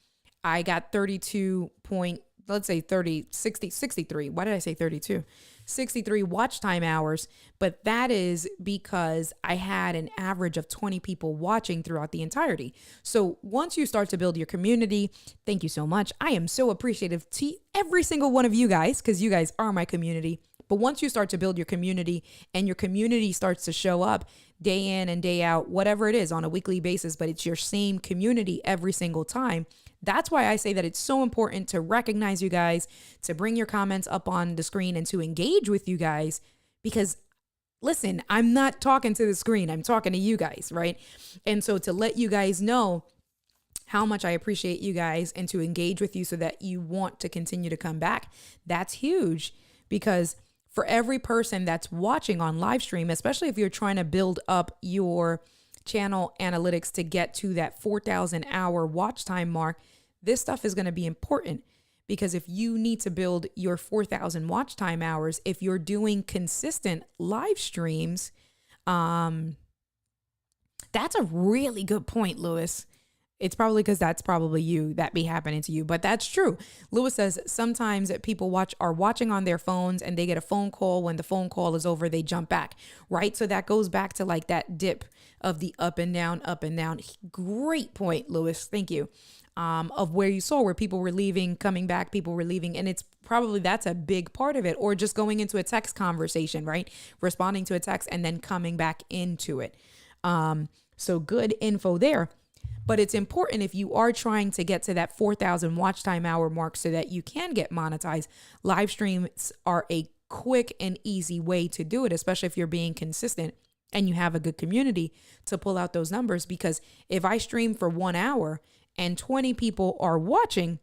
I got 32 point, let's say 63. Why did I say 32? 63 watch time hours. But that is because I had an average of 20 people watching throughout the entirety. So once you start to build your community, thank you so much. I am so appreciative to every single one of you guys, because you guys are my community. But once you start to build your community and your community starts to show up day in and day out, whatever it is on a weekly basis, but it's your same community every single time. That's why I say that it's so important to recognize you guys, to bring your comments up on the screen and to engage with you guys. Because listen, I'm not talking to the screen. I'm talking to you guys, right? And so to let you guys know how much I appreciate you guys and to engage with you so that you want to continue to come back, that's huge. because for every person that's watching on live stream, especially if you're trying to build up your channel analytics to get to that 4,000 hour watch time mark, this stuff is going to be important. Because if you need to build your 4,000 watch time hours, if you're doing consistent live streams, that's a really good point, Lewis. It's probably because that's probably you, that be happening to you, but that's true. Lewis says sometimes people are watching on their phones and they get a phone call. When the phone call is over, they jump back, right? So that goes back to like that dip of the up and down, up and down. Great point, Lewis. Thank you. Of where you saw where people were leaving, coming back, people were leaving. And it's probably that's a big part of it. Or just going into a text conversation, right? Responding to a text and then coming back into it. So good info there. But it's important if you are trying to get to that 4,000 watch time hour mark so that you can get monetized. Live streams are a quick and easy way to do it, especially if you're being consistent and you have a good community to pull out those numbers. Because if I stream for 1 hour and 20 people are watching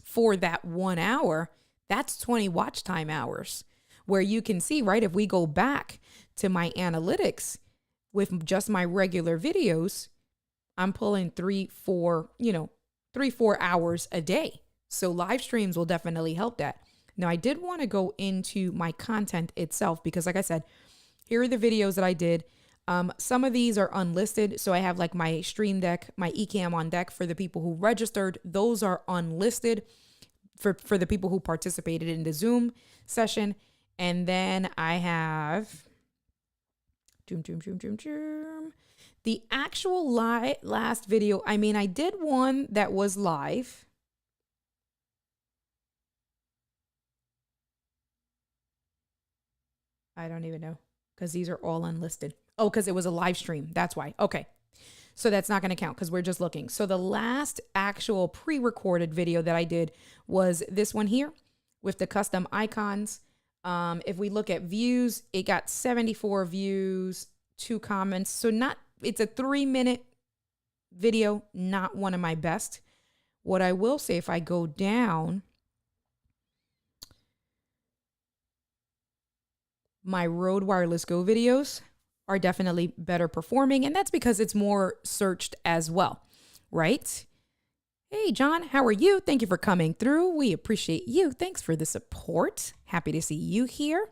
for that 1 hour, that's 20 watch time hours where you can see, right? If we go back to my analytics with just my regular videos, I'm pulling 4 hours a day. So live streams will definitely help that. Now, I did want to go into my content itself because like I said, here are the videos that I did. Some of these are unlisted. So I have like my stream deck, my eCam on deck for the people who registered. Those are unlisted for the people who participated in the Zoom session. And then I have the actual last video. I mean, I did one that was live. I don't even know because these are all unlisted. Oh, because it was a live stream. That's why. Okay. So that's not going to count because we're just looking. So the last actual pre-recorded video that I did was this one here with the custom icons. If we look at views, it got 74 views, 2 comments. So it's a 3-minute video, not one of my best. What I will say, if I go down, my Rode Wireless Go videos are definitely better performing. And that's because it's more searched as well, right? Hey, John, how are you? Thank you for coming through. We appreciate you. Thanks for the support. Happy to see you here.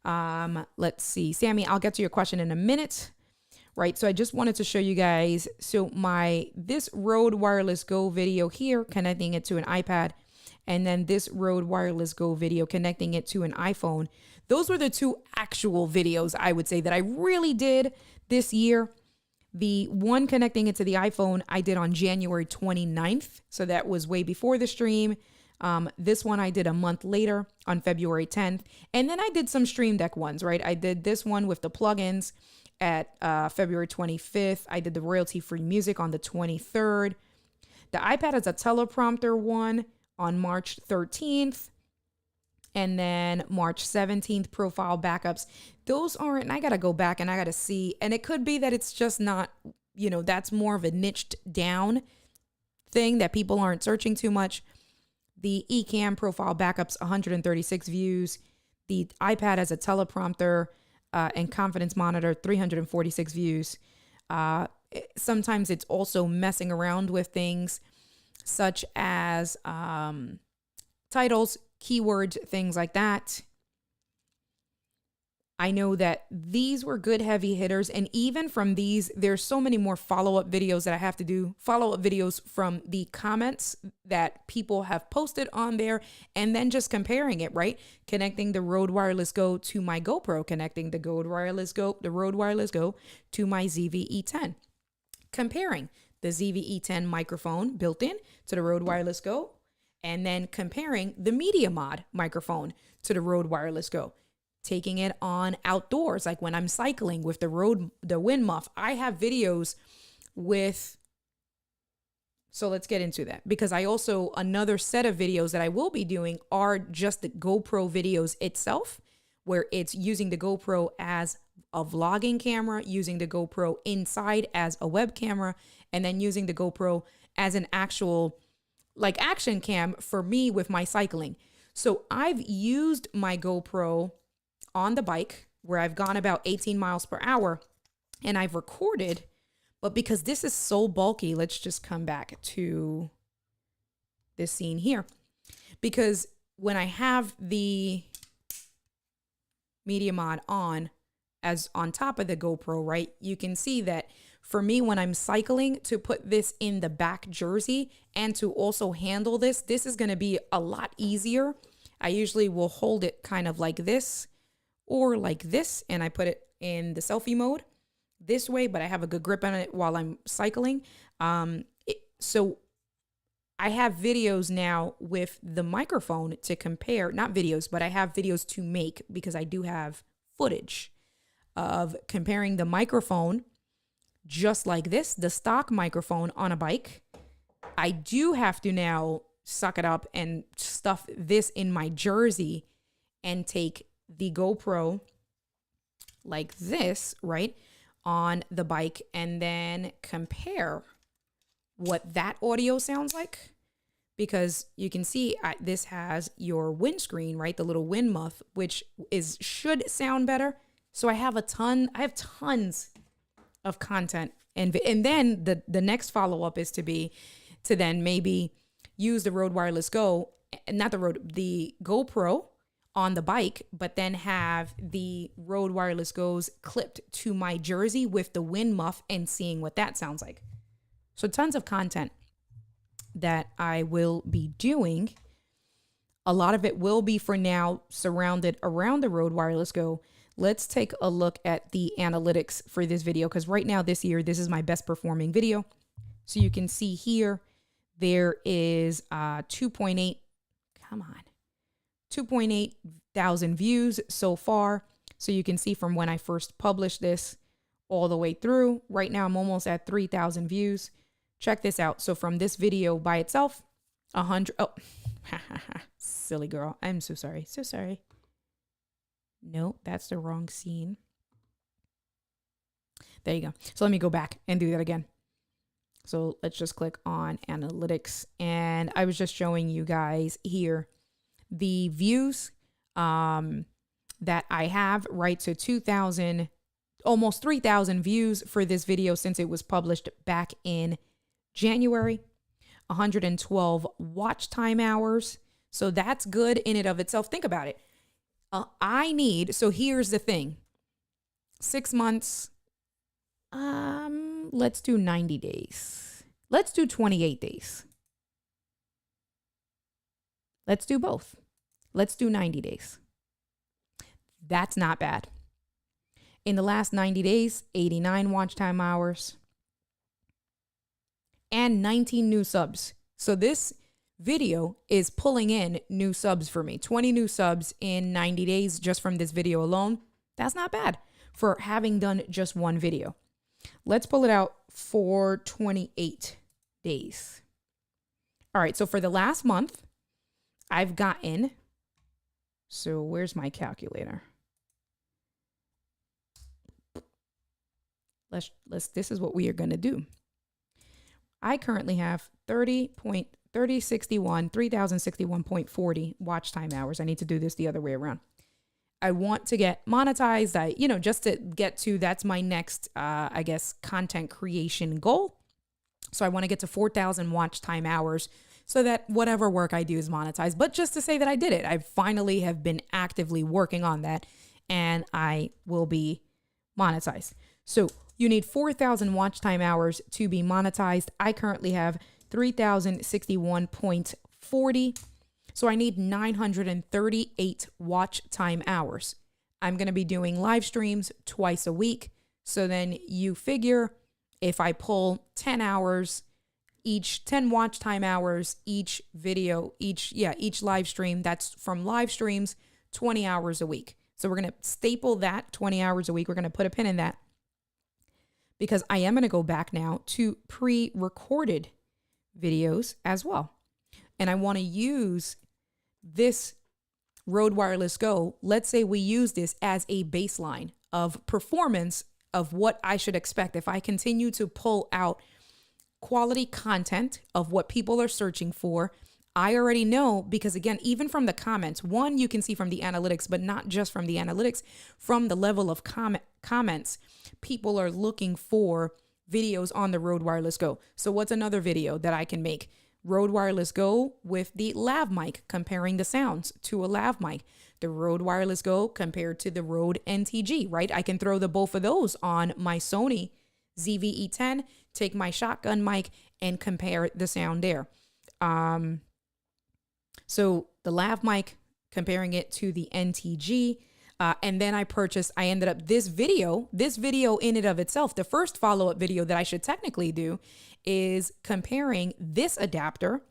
Let's see. Sammy, I'll get to your question in a minute. Right. So I just wanted to show you guys. So this Rode Wireless Go video here, connecting it to an iPad, and then this Rode Wireless Go video connecting it to an iPhone. Those were the 2 actual videos I would say that I really did this year. The one connecting it to the iPhone I did on January 29th. So that was way before the stream. This one I did a month later on February 10th. And then I did some Stream Deck ones, right? I did this one with the plugins at February 25th. I did the royalty-free music on the 23rd. The iPad has a teleprompter one on March 13th. And then March 17th, profile backups. Those aren't, and I got to go back and I got to see. And it could be that it's just not, that's more of a niched down thing that people aren't searching too much. The eCam profile backups, 136 views. The iPad has a teleprompter and confidence monitor, 346 views. Sometimes it's also messing around with things such as titles, keywords, things like that. I know that these were good heavy hitters. And even from these, there's so many more follow-up videos that I have to do. Follow-up videos from the comments that people have posted on there. And then just comparing it, right? Connecting the Rode Wireless Go to my GoPro. Connecting the Rode Wireless Go to my ZV-E10. Comparing the ZV-E10 microphone built in to the Rode Wireless Go. And then comparing the Media Mod microphone to the Rode Wireless Go. Taking it on outdoors, like when I'm cycling with the wind muff. I have videos with, so let's get into that. Because another set of videos that I will be doing are just the GoPro videos itself, where it's using the GoPro as a vlogging camera, using the GoPro inside as a web camera, and then using the GoPro as an actual like action cam for me with my cycling. So I've used my GoPro on the bike where I've gone about 18 miles per hour and I've recorded, but because this is so bulky, let's just come back to this scene here. Because when I have the media mod on as on top of the GoPro, right, you can see that for me, when I'm cycling, to put this in the back jersey and to also handle this is going to be a lot easier. I usually will hold it kind of like this or like this, and I put it in the selfie mode this way, but I have a good grip on it while I'm cycling. So I have videos now with the microphone to compare, not videos, but I have videos to make because I do have footage of comparing the microphone just like this, the stock microphone on a bike. I do have to now suck it up and stuff this in my jersey and take the GoPro like this, right, on the bike and then compare what that audio sounds like. Because you can see this has your windscreen, right, the little wind muff, which should sound better. So I have tons of content, and then the next follow-up is to then maybe use the the GoPro on the bike, but then have the Rode Wireless Go's clipped to my jersey with the wind muff and seeing what that sounds like. So tons of content that I will be doing. A lot of it will be for now surrounded around the Rode Wireless Go. Let's take a look at the analytics for this video, because right now this year, this is my best performing video. So you can see here, there is 2.8 thousand views so far. So you can see from when I first published this all the way through. Right now, I'm almost at 3,000 views. Check this out. So from this video by itself, 100. Oh, silly girl. I'm so sorry. So sorry. No, that's the wrong scene. There you go. So let me go back and do that again. So let's just click on analytics. And I was just showing you guys here the views that I have, right? So 2,000, almost 3,000 views for this video since it was published back in January. 112 watch time hours. So that's good in and of itself. Think about it. So here's the thing. 6 months. Let's do 90 days. Let's do 28 days. Let's do both. Let's do 90 days. That's not bad. In the last 90 days, 89 watch time hours and 19 new subs. So this video is pulling in new subs for me. 20 new subs in 90 days just from this video alone. That's not bad for having done just one video. Let's pull it out for 28 days. All right, so for the last month, I've gotten, so where's my calculator? This is what we are going to do. I currently have 3061.40 watch time hours. I need to do this the other way around. I want to get monetized. Just to get to, that's my next, content creation goal. So I want to get to 4,000 watch time hours so that whatever work I do is monetized. But just to say that I did it, I finally have been actively working on that and I will be monetized. So you need 4,000 watch time hours to be monetized. I currently have 3,061.40. So I need 938 watch time hours. I'm going to be doing live streams twice a week. So then you figure if I pull 10 hours, 10 watch time hours, each video, each live stream, that's from live streams, 20 hours a week. So we're going to staple that 20 hours a week. We're going to put a pin in that because I am going to go back now to pre-recorded videos as well. And I want to use this Rode Wireless Go. Let's say we use this as a baseline of performance of what I should expect if I continue to pull out quality content of what people are searching for. I already know because, again, even from the comments, one, you can see from the analytics, but not just from the analytics, from the level of comments, people are looking for videos on the Rode Wireless Go. So what's another video that I can make? Rode Wireless Go with the lav mic, comparing the sounds to a lav mic. The Rode Wireless Go compared to the Rode NTG, right? I can throw the both of those on my Sony ZV-E10, take my shotgun mic and compare the sound there. So the lav mic, comparing it to the NTG, and then I ended up this video in and of itself, the first follow-up video that I should technically do is comparing this adapter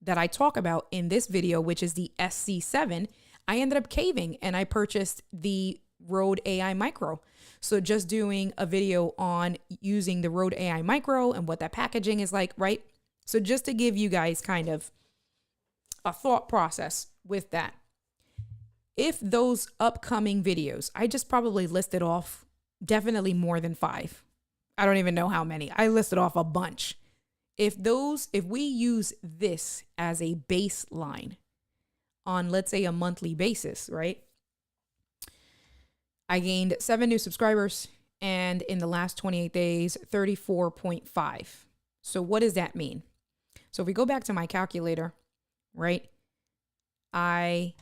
that I talk about in this video, which is the SC7. I ended up caving and I purchased the Rode AI Micro. So just doing a video on using the Rode AI Micro and what that packaging is like, right? So just to give you guys kind of a thought process with that. If those upcoming videos, I just probably listed off definitely more than 5. I don't even know how many. I listed off a bunch. If we use this as a baseline on, let's say, a monthly basis, right? I gained 7 new subscribers, and in the last 28 days, 34.5. So what does that mean? So if we go back to my calculator, right? I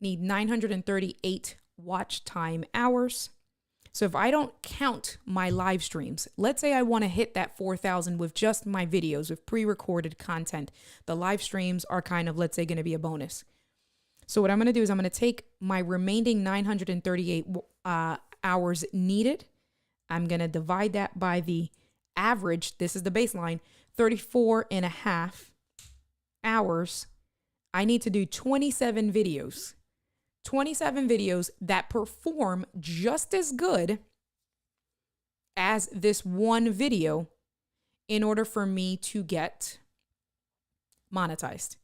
need 938 watch time hours. So if I don't count my live streams, let's say I want to hit that 4,000 with just my videos, with pre-recorded content. The live streams are kind of, let's say, going to be a bonus. So what I'm going to do is I'm going to take my remaining 938 hours needed. I'm going to divide that by the average. This is the baseline, 34 and a half hours. I need to do 27 videos. 27 videos that perform just as good as this one video in order for me to get monetized.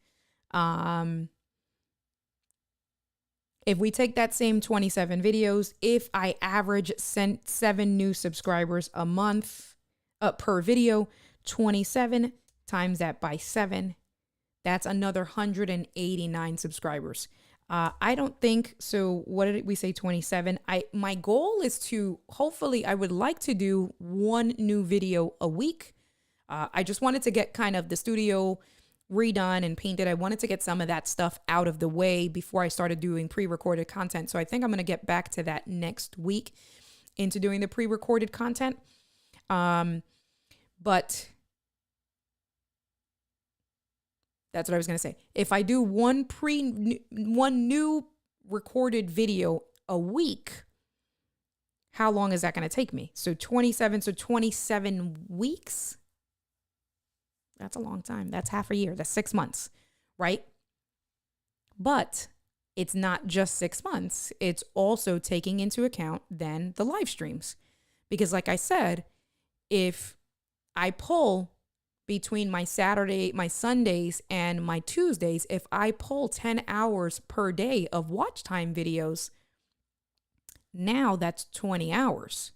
If we take that same 27 videos, if I average 7 new subscribers a month per video, 27 times that by 7, that's another 189 subscribers. I don't think so. What did we say? 27. My goal is to, hopefully, I would like to do 1 new video a week. I just wanted to get kind of the studio redone and painted. I wanted to get some of that stuff out of the way before I started doing pre-recorded content. So I think I'm going to get back to that next week into doing the pre-recorded content. But that's what I was going to say. If I do one new recorded video a week, how long is that going to take me? So 27 weeks. That's a long time. That's half a year. That's 6 months, right? But it's not just 6 months. It's also taking into account then the live streams. Because like I said, if I pull between my Sundays and my Tuesdays, if I pull 10 hours per day of watch time videos, now that's 20 hours,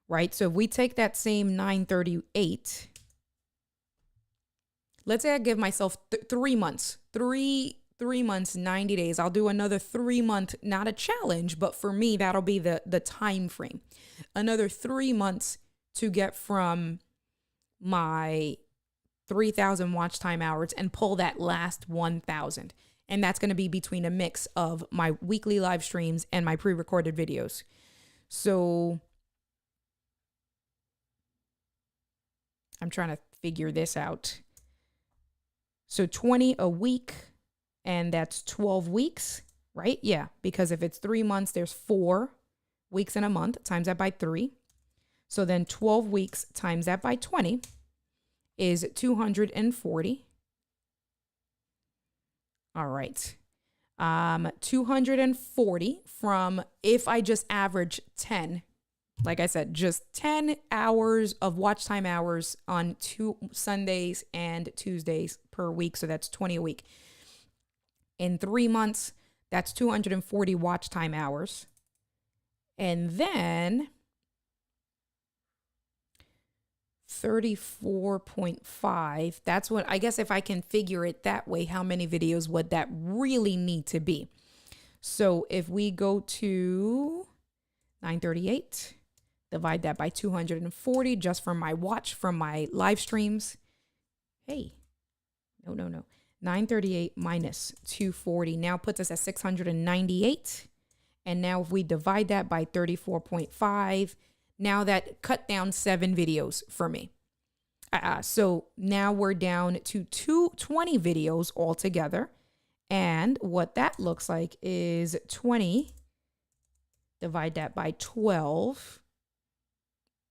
right? So if we take that same 938, let's say I give myself 3 months, 3 months, 90 days. I'll do another 3 month, not a challenge, but for me, that'll be the time frame. Another 3 months to get from my 3,000 watch time hours and pull that last 1,000. And that's going to be between a mix of my weekly live streams and my pre-recorded videos. So I'm trying to figure this out. So 20 a week, and that's 12 weeks, right? Yeah, because if it's 3 months, there's 4 weeks in a month, times that by 3. So then 12 weeks times that by 20 is 240. All right. 240 from, if I just average 10, like I said, just 10 hours of watch time hours on 2 Sundays and Tuesdays per week. So that's 20 a week. In 3 months, that's 240 watch time hours. And then 34.5. That's what, I guess if I can figure it that way, how many videos would that really need to be? So if we go to 938, divide that by 240 just from my watch, from my live streams. Hey, no. 938 minus 240 now puts us at 698. And now if we divide that by 34.5, now that cut down 7 videos for me. So now we're down to 220 videos altogether. And what that looks like is 20, divide that by 12,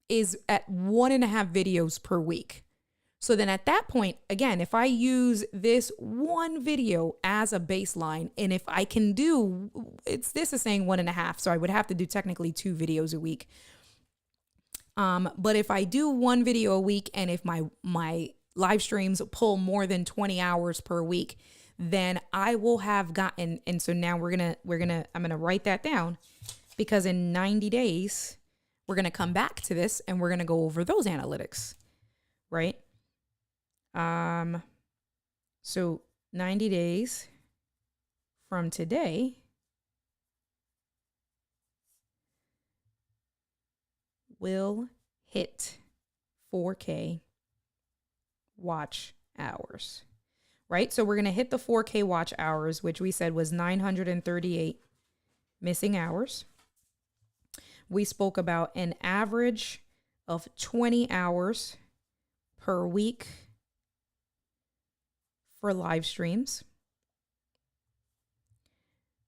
is at 1.5 videos per week. So then at that point, again, if I use this one video as a baseline, and if I can do, this is saying 1.5, so I would have to do technically 2 videos a week. But if I do 1 video a week, and if my live streams pull more than 20 hours per week, then I will have gotten, and so now I'm gonna write that down, because in 90 days, we're gonna come back to this and we're gonna go over those analytics, right? So 90 days from today, will hit 4K watch hours, right? So we're going to hit the 4K watch hours, which we said was 938 missing hours. We spoke about an average of 20 hours per week for live streams.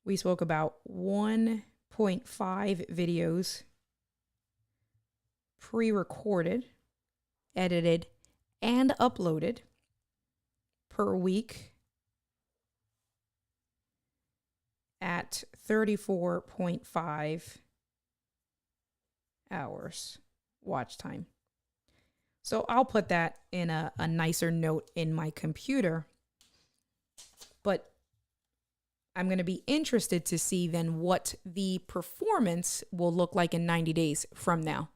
We spoke about 1.5 videos pre-recorded, edited, and uploaded per week at 34.5 hours watch time. So I'll put that in a nicer note in my computer. But I'm going to be interested to see then what the performance will look like in 90 days from now.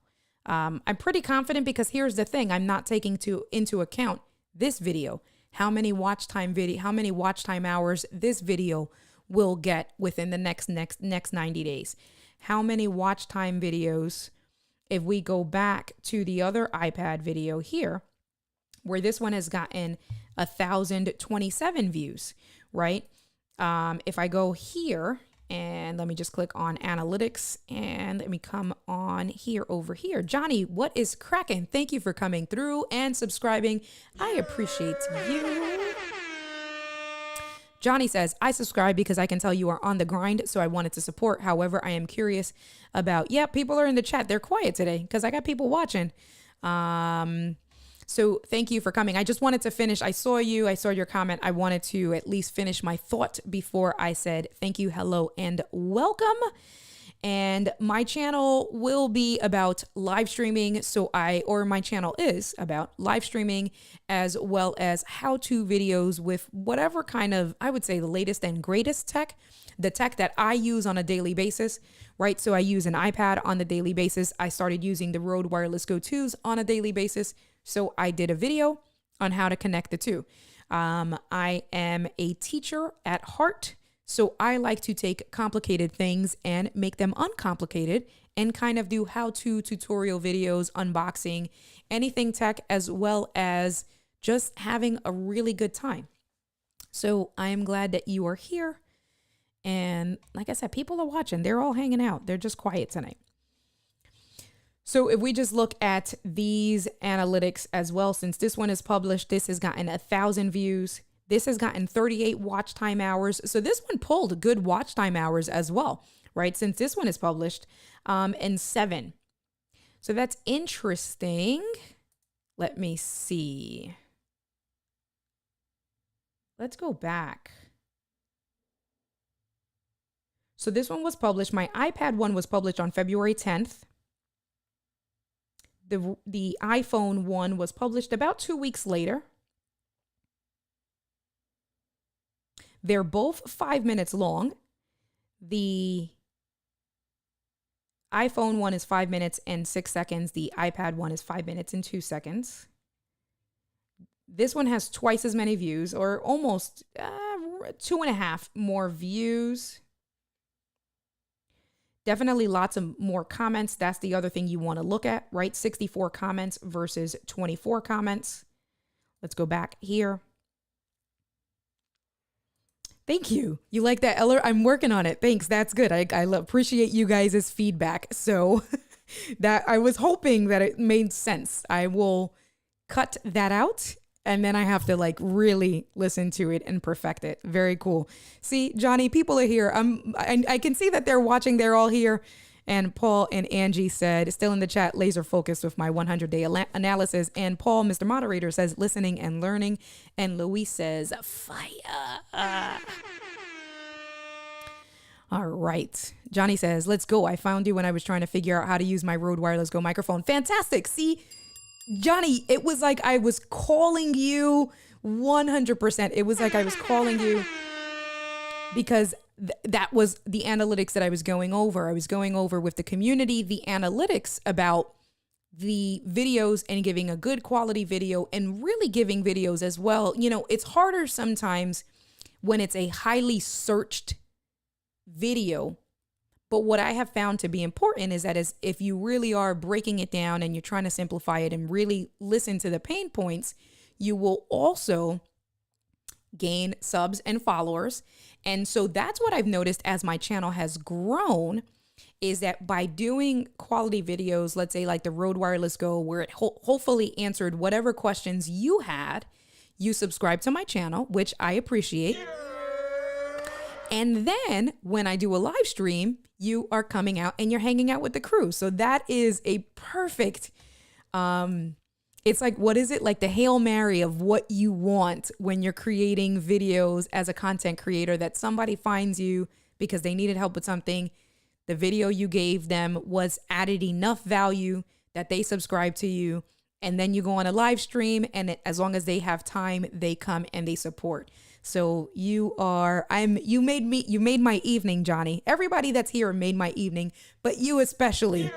I'm pretty confident, because here's the thing. I'm not taking into account this video, how many watch time hours this video will get within the next 90 days. How many watch time videos, if we go back to the other iPad video here, where this one has gotten 1,027 views, right? If I go here, and let me just click on analytics, and let me come on here over here. Johnny, what is cracking? Thank you for coming through and subscribing. I appreciate you. Johnny says, I subscribe because I can tell you are on the grind, so I wanted to support. However, I am curious about, people are in the chat. They're quiet today because I got people watching. So thank you for coming. I just wanted to finish. I saw your comment. I wanted to at least finish my thought before I said thank you, hello, and welcome. And my channel will be about live streaming. My channel is about live streaming, as well as how-to videos with whatever kind of, I would say, the latest and greatest tech, the tech that I use on a daily basis, right? So I use an iPad on a daily basis. I started using the Rode Wireless Go 2s on a daily basis. So I did a video on how to connect the two. I am a teacher at heart. So I like to take complicated things and make them uncomplicated, and kind of do how-to tutorial videos, unboxing, anything tech, as well as just having a really good time. So I am glad that you are here. And like I said, people are watching. They're all hanging out. They're just quiet tonight. So if we just look at these analytics as well, since this one is published, this has gotten 1,000 views. This has gotten 38 watch time hours. So this one pulled good watch time hours as well, right? Since this one is published, and 7. So that's interesting. Let me see. Let's go back. So this one was published. My iPad one was published on February 10th. The iPhone one was published about 2 weeks later. They're both 5 minutes long. The iPhone one is 5 minutes and 6 seconds. The iPad one is 5 minutes and 2 seconds. This one has twice as many views, or almost 2.5 more views. Definitely lots of more comments. That's the other thing you want to look at, right? 64 comments versus 24 comments. Let's go back here. Thank you. You like that, Eller? I'm working on it. Thanks. That's good. I appreciate you guys' feedback. So that I was hoping that it made sense. I will cut that out, and then I have to like really listen to it and perfect it. Very cool. See, Johnny, people are here. I can see that they're watching. They're all here. And Paul and Angie said, still in the chat, laser focused with my 100-day analysis. And Paul, Mr. Moderator, says listening and learning. And Luis says fire. All right. Johnny says, let's go. I found you when I was trying to figure out how to use my Rode Wireless Go microphone. Fantastic. See, Johnny, it was like I was calling you 100%. It was like I was calling you because that was the analytics that I was going over. I was going over with the community, the analytics about the videos and giving a good quality video and really giving videos as well. You know, it's harder sometimes when it's a highly searched video. But what I have found to be important is that if you really are breaking it down and you're trying to simplify it and really listen to the pain points, you will also gain subs and followers. And so that's what I've noticed as my channel has grown, is that by doing quality videos, let's say like the Rode Wireless Go, where it hopefully answered whatever questions you had, you subscribe to my channel, which I appreciate. And then when I do a live stream, you are coming out and you're hanging out with the crew. So that is a perfect, it's like, what is it? Like the Hail Mary of what you want when you're creating videos as a content creator, that somebody finds you because they needed help with something. The video you gave them was added enough value that they subscribe to you. And then you go on a live stream, and as long as they have time, they come and they support. So you made my evening, Johnny. Everybody that's here made my evening, but you especially,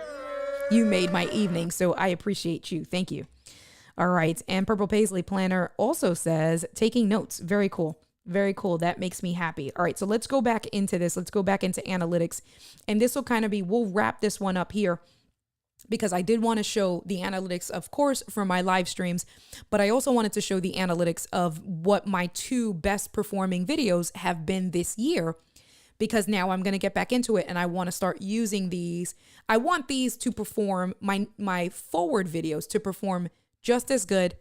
you made my evening. So I appreciate you. Thank you. All right. And Purple Paisley Planner also says, taking notes. Very cool. Very cool. That makes me happy. All right. So let's go back into this. Let's go back into analytics. And this will kind of be, we'll wrap this one up here, because I did want to show the analytics, of course, from my live streams, but I also wanted to show the analytics of what my 2 best performing videos have been this year, because now I'm going to get back into it and I want to start using these. I want these to perform, my forward videos to perform just as good,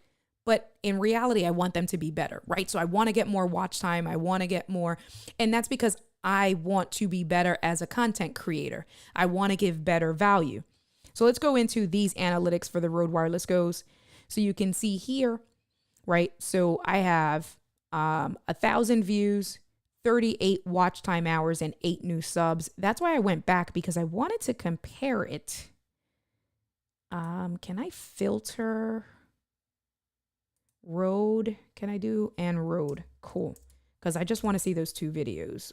but in reality, I want them to be better, right? So I want to get more watch time. I want to get more, and that's because I want to be better as a content creator. I want to give better value. So let's go into these analytics for the Rode Wireless Goes. So you can see here, right? So I have 1,000 views, 38 watch time hours, and 8 new subs. That's why I went back, because I wanted to compare it. Can I filter Rode? Can I do and Rode? Cool. Because I just want to see those 2 videos.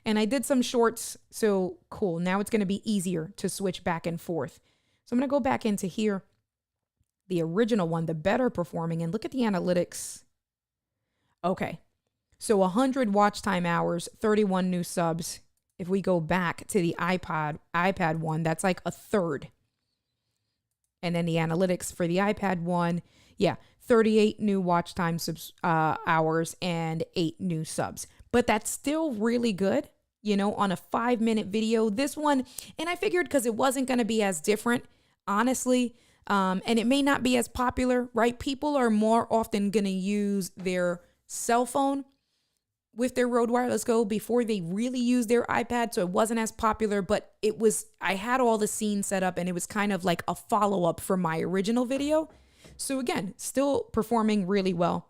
And I did some shorts, so cool. Now it's going to be easier to switch back and forth. So I'm going to go back into here, the original one, the better performing, and look at the analytics. Okay, so 100 watch time hours, 31 new subs. If we go back to the iPad one, that's like a third. And then the analytics for the iPad one, yeah, 38 new watch time hours and 8 new subs. But that's still really good. You know, on a 5-minute video, this one, and I figured because it wasn't going to be as different, honestly, and it may not be as popular, right? People are more often going to use their cell phone with their Rode Wireless Go before they really use their iPad. So it wasn't as popular, but I had all the scenes set up, and it was kind of like a follow-up for my original video. So again, still performing really well.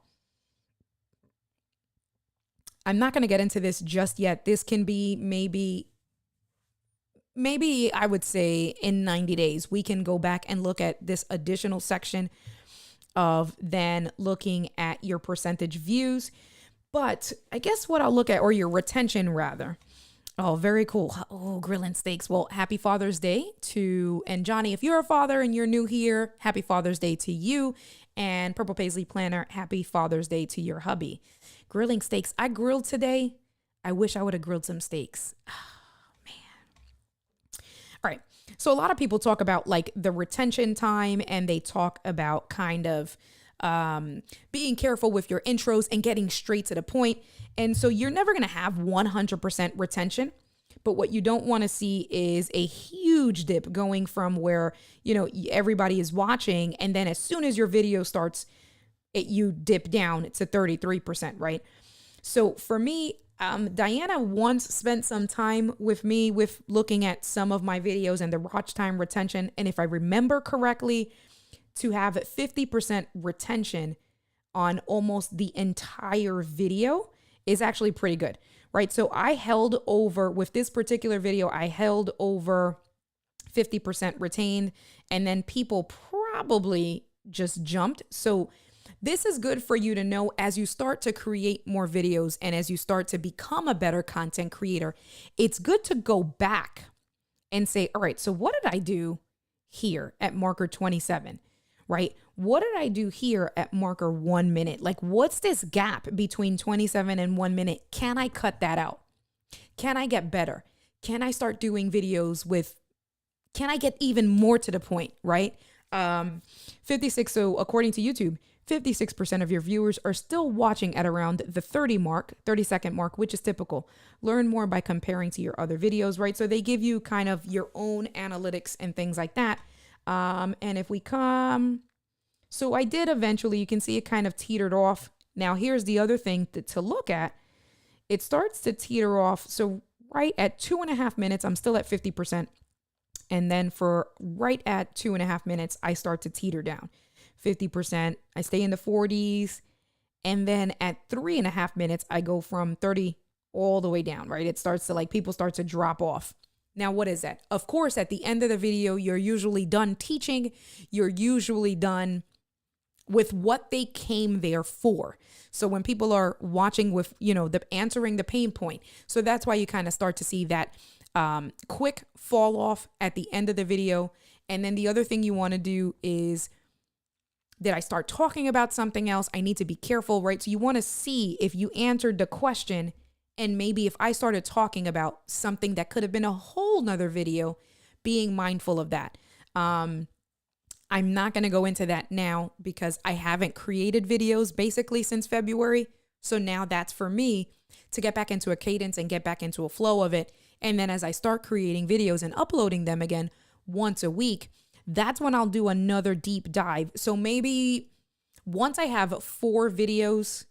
I'm not going to get into this just yet. This can be maybe I would say in 90 days, we can go back and look at this additional section of then looking at your percentage views. But I guess what I'll look at, or your retention rather, Oh, very cool. Oh, grilling steaks. Well, happy Father's Day to, and Johnny, if you're a father and you're new here, happy Father's Day to you. And Purple Paisley Planner, happy Father's Day to your hubby. Grilling steaks. I grilled today. I wish I would have grilled some steaks. All right. So a lot of people talk about like the retention time, and they talk about kind of being careful with your intros and getting straight to the point. And so you're never going to have 100% retention. But what you don't want to see is a huge dip going from where, you know, everybody is watching. And then as soon as your video starts, you dip down to 33%, right? So for me, Diana once spent some time with me with looking at some of my videos and the watch time retention. And if I remember correctly, to have 50% retention on almost the entire video is actually pretty good, right? So I held over with this particular video, I held over 50% retained, and then people probably just jumped. So this is good for you to know as you start to create more videos and as you start to become a better content creator. It's good to go back and say, all right, so what did I do here at marker 27, right? What did I do here at marker 1 minute? Like, what's this gap between 27 and 1 minute? Can I cut that out? Can I get better? Can I start doing videos can I get even more to the point, right? 56. So according to YouTube, 56% of your viewers are still watching at around the 30-second mark, which is typical. Learn more by comparing to your other videos, right? So they give you kind of your own analytics and things like that. And if we come, so I did eventually, you can see it kind of teetered off. Now here's the other thing to look at. It starts to teeter off. So right at 2.5 minutes, I'm still at 50%. And then for right at 2.5 minutes, I start to teeter down 50%. I stay in the 40s. And then at 3.5 minutes, I go from 30 all the way down, right? It starts to like, people start to drop off. Now, what is that? Of course, at the end of the video, you're usually done teaching. You're usually done with what they came there for. So when people are watching with, you know, answering the pain point. So that's why you kind of start to see that quick fall off at the end of the video. And then the other thing you want to do is, did I start talking about something else? I need to be careful, right? So you want to see if you answered the question, and maybe if I started talking about something that could have been a whole nother video, being mindful of that. I'm not going to go into that now because I haven't created videos basically since February. So now that's for me to get back into a cadence and get back into a flow of it. And then as I start creating videos and uploading them again once a week, that's when I'll do another deep dive. So maybe once I have 4 videos,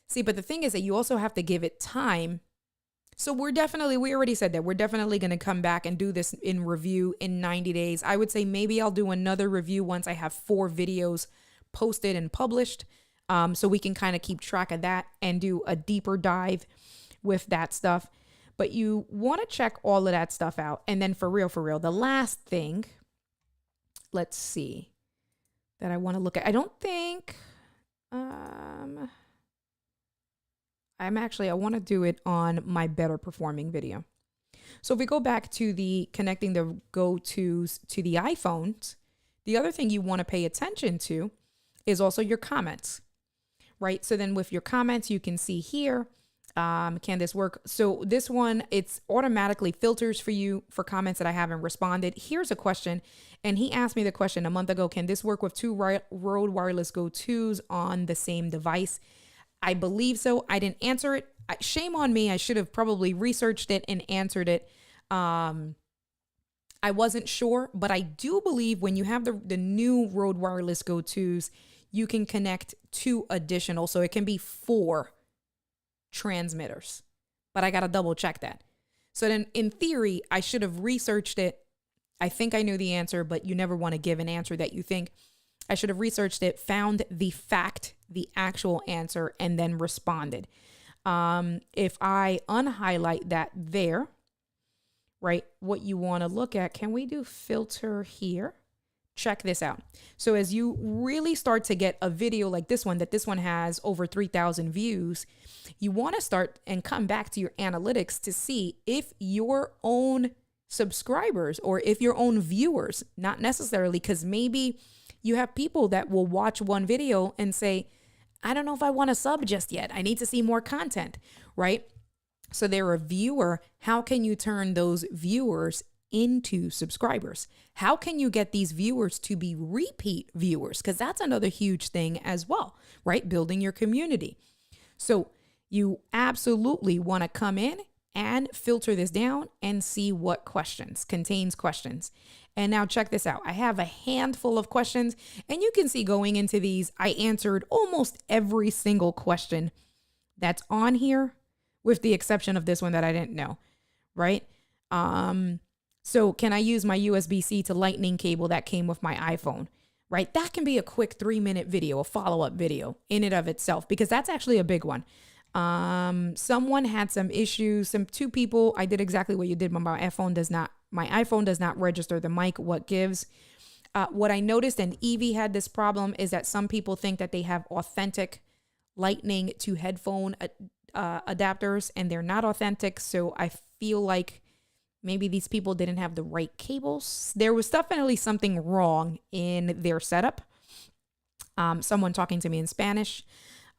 see, but the thing is that you also have to give it time. So we already said that we're definitely going to come back and do this in review in 90 days. I would say maybe I'll do another review once I have 4 videos posted and published. So we can kind of keep track of that and do a deeper dive with that stuff. But you want to check all of that stuff out. And then for real, the last thing, let's see, that I want to look at. I don't think, I want to do it on my better performing video. So if we go back to the connecting the go-tos to the iPhones, the other thing you want to pay attention to is also your comments, right? So then with your comments, you can see here, can this work? So this one, it's automatically filters for you for comments that I haven't responded. Here's a question. And he asked me the question a month ago, can this work with 2 Rode wireless go-tos on the same device? I believe so. I didn't answer it. Shame on me. I should have probably researched it and answered it. I wasn't sure, but I do believe when you have the new Rode wireless go-tos, you can connect 2 additional. So it can be 4 transmitters, but I got to double check that. So then in theory, I should have researched it. I think I knew the answer, but you never want to give an answer that you think. I should have researched it, found the actual answer, and then responded. If I unhighlight that there, right, what you want to look at, can we do filter here? check this out. So as you really start to get a video like this one, that this one has over 3,000 views, you want to start and come back to your analytics to see if your own subscribers or if your own viewers, not necessarily, because maybe you have people that will watch one video and say, I don't know if I want to sub just yet. I need to see more content, right? So they're a viewer. How can you turn those viewers into subscribers? How can you get these viewers to be repeat viewers? Because that's another huge thing as well, right? Building your community. So you absolutely want to come in and filter this down and see what contains questions. And now check this out. I have a handful of questions, and you can see going into these, I answered almost every single question that's on here, with the exception of this one that I didn't know, right? So can I use my USB-C to lightning cable that came with my iPhone, right? That can be a quick 3-minute video, a follow-up video in and of itself, because that's actually a big one. Someone had some issues, two people, I did exactly what you did. My iPhone does not register the mic, what gives. What I noticed, and Evie had this problem, is that some people think that they have authentic lightning to headphone adapters, and they're not authentic. So I feel like maybe these people didn't have the right cables. There was definitely something wrong in their setup. Someone talking to me in Spanish.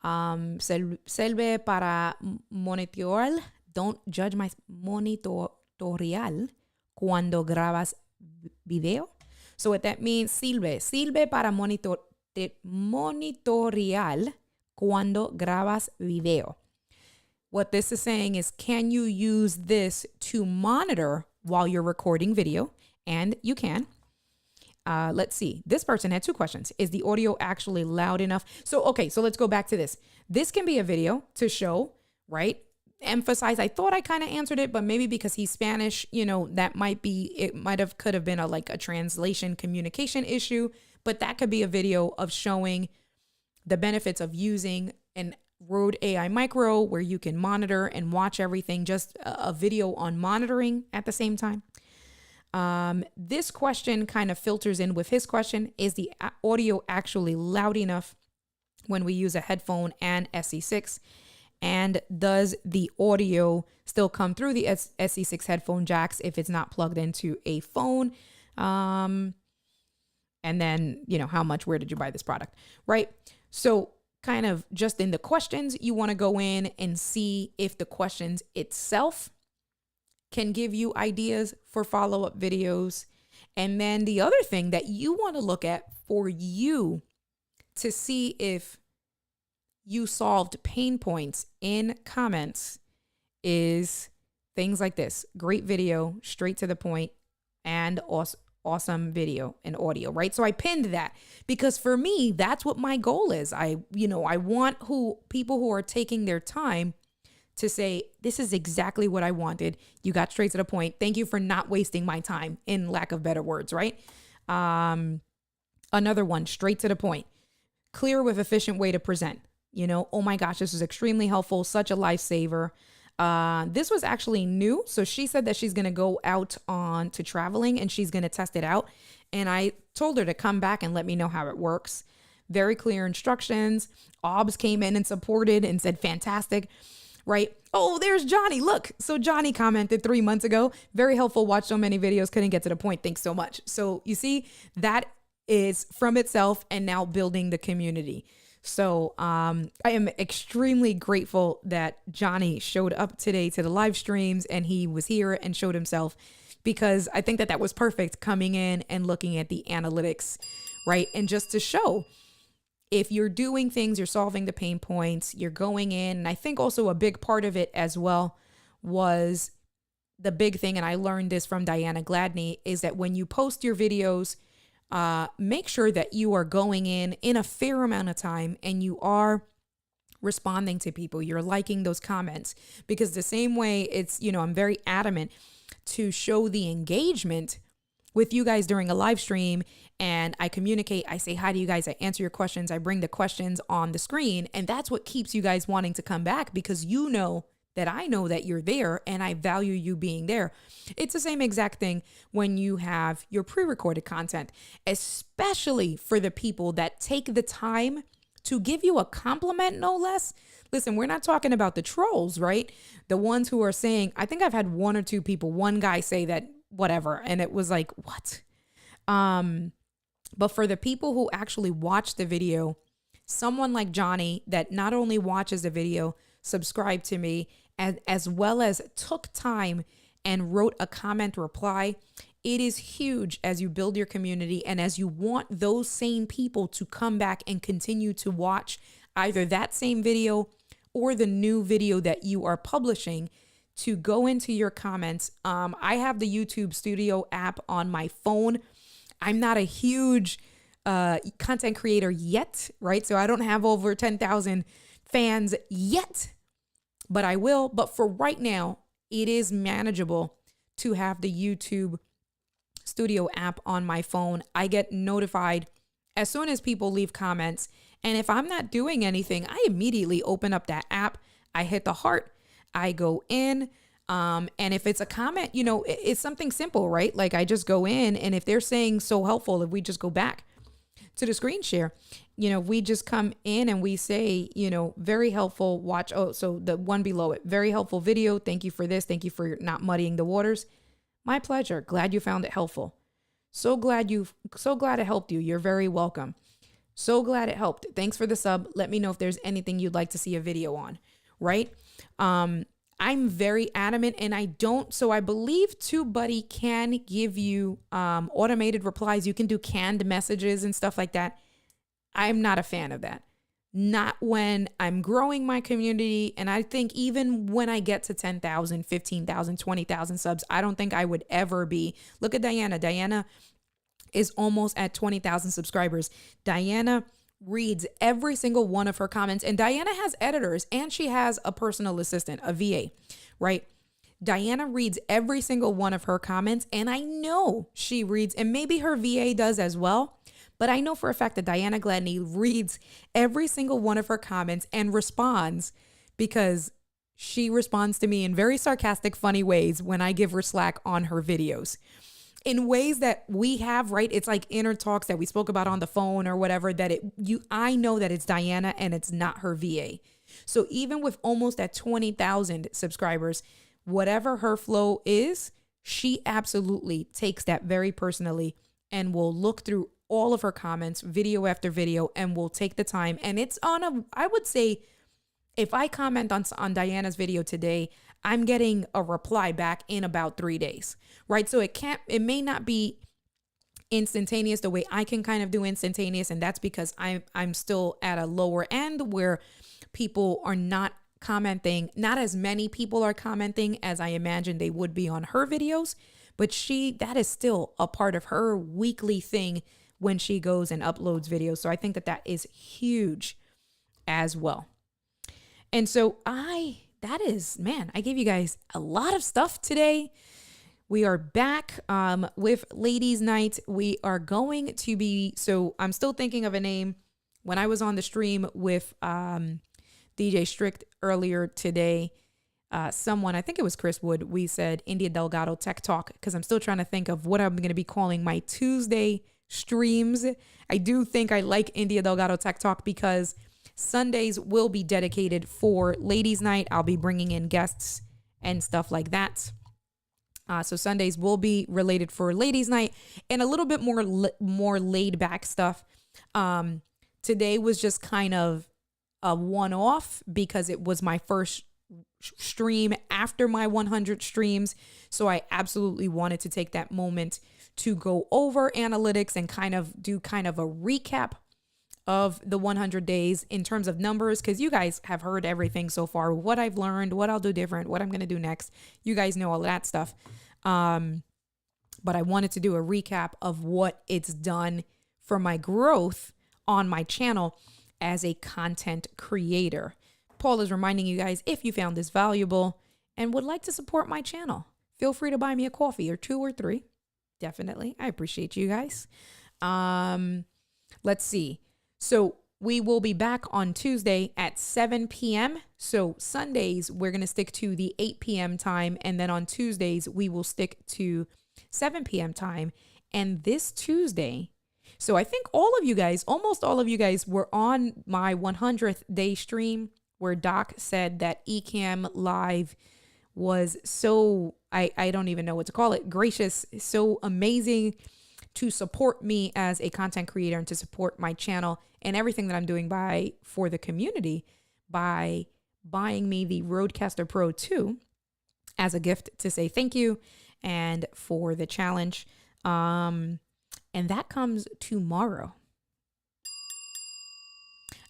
Selve para monitorear. Don't judge my monitorial cuando grabas video. So what that means, sirve para monitorear cuando grabas video. What this is saying is, can you use this to monitor while you're recording video? And you can. Let's see. This person had 2 questions. Is the audio actually loud enough? So, okay, so let's go back to this. This can be a video to show, right? Emphasize. I thought I kind of answered it, but maybe because he's Spanish, that could have been a translation communication issue, but that could be a video of showing the benefits of using an Rode AI Micro where you can monitor and watch everything, just a video on monitoring at the same time. This question kind of filters in with his question. Is the audio actually loud enough when we use a headphone and SE6? And does the audio still come through the SE6 headphone jacks if it's not plugged into a phone? And then, where did you buy this product, right? So kind of just in the questions, you want to go in and see if the questions itself can give you ideas for follow-up videos. And then the other thing that you want to look at for you to see if you solved pain points in comments is things like this. Great video, straight to the point, and awesome video and audio, right? So I pinned that because for me, that's what my goal is. I want people who are taking their time to say, this is exactly what I wanted. You got straight to the point. Thank you for not wasting my time, in lack of better words, right? Another one, straight to the point. Clear with efficient way to present. Oh my gosh, this was extremely helpful. Such a lifesaver. This was actually new. So she said that she's going to go out on to traveling and she's going to test it out. And I told her to come back and let me know how it works. Very clear instructions. OBS came in and supported and said, fantastic. Right? Oh, there's Johnny. Look. So Johnny commented 3 months ago. Very helpful. Watched so many videos. Couldn't get to the point. Thanks so much. So you see, that is from itself and now building the community. So I am extremely grateful that Johnny showed up today to the live streams and he was here and showed himself, because I think that was perfect, coming in and looking at the analytics, right? And just to show, if you're doing things, you're solving the pain points, you're going in. And I think also a big part of it as well was the big thing, and I learned this from Diana Gladney, is that when you post your videos, make sure that you are going in a fair amount of time and you are responding to people. You're liking those comments, because the same way it's, I'm very adamant to show the engagement with you guys during a live stream, and I communicate, I say hi to you guys, I answer your questions, I bring the questions on the screen, and that's what keeps you guys wanting to come back, because that I know that you're there and I value you being there. It's the same exact thing when you have your pre-recorded content, especially for the people that take the time to give you a compliment, no less. Listen, we're not talking about the trolls, right? The ones who are saying, I think I've had one or two people, one guy say that whatever, and it was like, what? But for the people who actually watch the video, someone like Johnny that not only watches the video, subscribed to me, as well as took time and wrote a comment reply, it is huge as you build your community and as you want those same people to come back and continue to watch either that same video or the new video that you are publishing, to go into your comments. I have the YouTube Studio app on my phone. I'm not a huge content creator yet, right? So I don't have over 10,000 fans yet, but I will. But for right now, it is manageable to have the YouTube Studio app on my phone. I get notified as soon as people leave comments. And if I'm not doing anything, I immediately open up that app. I hit the heart. I go in. And if it's a comment, it's something simple, right? Like I just go in, and if they're saying so helpful, if we just go back to the screen share, we just come in and we say, very helpful watch. Oh, so the one below it, very helpful video. Thank you for this. Thank you for not muddying the waters. My pleasure. Glad you found it helpful. So glad it helped you. You're very welcome. So glad it helped. Thanks for the sub. Let me know if there's anything you'd like to see a video on, right? I'm very adamant, and I believe TubeBuddy can give you automated replies. You can do canned messages and stuff like that. I'm not a fan of that. Not when I'm growing my community. And I think even when I get to 10,000, 15,000, 20,000 subs, I don't think I would ever be. Look at Diana. Diana is almost at 20,000 subscribers. Diana reads every single one of her comments, and Diana has editors and she has a personal assistant, a VA, right? Diana reads every single one of her comments, and I know she reads, and maybe her VA does as well, but I know for a fact that Diana Gladney reads every single one of her comments and responds, because she responds to me in very sarcastic, funny ways when I give her slack on her videos. In ways that we have, right? It's like inner talks that we spoke about on the phone or whatever, that I know that it's Diana and it's not her VA. So even with almost at 20,000 subscribers, whatever her flow is, she absolutely takes that very personally and will look through all of her comments, video after video, and will take the time. And it's I would say, if I comment on Diana's video today, I'm getting a reply back in about 3 days, right? So it may not be instantaneous the way I can kind of do instantaneous. And that's because I'm still at a lower end where people are not commenting. Not as many people are commenting as I imagine they would be on her videos, but that is still a part of her weekly thing when she goes and uploads videos. So I think that is huge as well. And so I gave you guys a lot of stuff today. We are back with Ladies Night. We are going to be, so I'm still thinking of a name. When I was on the stream with DJ Strict earlier today, I think it was Chris Wood, we said India Delgado Tech Talk, because I'm still trying to think of what I'm going to be calling my Tuesday streams. I do think I like India Delgado Tech Talk because Sundays will be dedicated for Ladies Night. I'll be bringing in guests and stuff like that. So Sundays will be related for Ladies Night and a little bit more laid back stuff. Today was just kind of a one-off because it was my first stream after my 100 streams. So I absolutely wanted to take that moment to go over analytics and kind of do a recap of the 100 days in terms of numbers, because you guys have heard everything so far, what I've learned, what I'll do different, what I'm going to do next. You guys know all that stuff. But I wanted to do a recap of what it's done for my growth on my channel as a content creator. Paul is reminding you guys, if you found this valuable and would like to support my channel, feel free to buy me a coffee or 2 or 3. Definitely. I appreciate you guys. Let's see. So we will be back on Tuesday at 7 p.m. So Sundays, we're going to stick to the 8 p.m. time. And then on Tuesdays, we will stick to 7 p.m. time. And this Tuesday, so I think all of you guys, almost all of you guys were on my 100th day stream where Doc said that Ecamm Live was so, I don't even know what to call it, gracious, so amazing to support me as a content creator and to support my channel and everything that I'm doing for the community by buying me the Rodecaster Pro 2 as a gift to say thank you and for the challenge. And that comes tomorrow.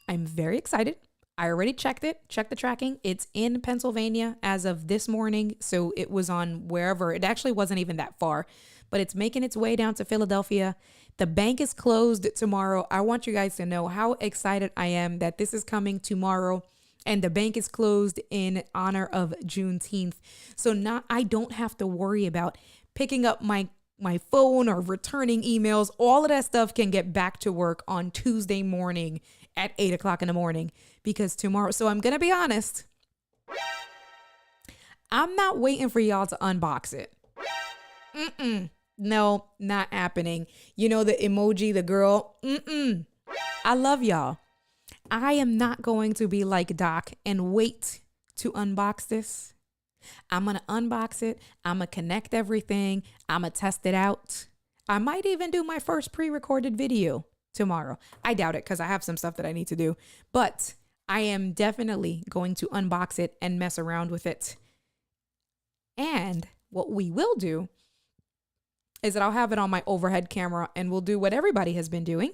I'm very excited. I already checked the tracking. It's in Pennsylvania as of this morning. So it was on wherever. It actually wasn't even that far, but it's making its way down to Philadelphia. The bank is closed tomorrow. I want you guys to know how excited I am that this is coming tomorrow and the bank is closed in honor of Juneteenth. So I don't have to worry about picking up my phone or returning emails. All of that stuff can get back to work on Tuesday morning at 8 o'clock in the morning because tomorrow. So I'm going to be honest. I'm not waiting for y'all to unbox it. No, not happening. You know, the emoji, the girl. I love y'all. I am not going to be like Doc and wait to unbox this. I'm going to unbox it. I'm going to connect everything. I'm going to test it out. I might even do my first pre-recorded video tomorrow. I doubt it because I have some stuff that I need to do. But I am definitely going to unbox it and mess around with it. And what we will do is that I'll have it on my overhead camera and we'll do what everybody has been doing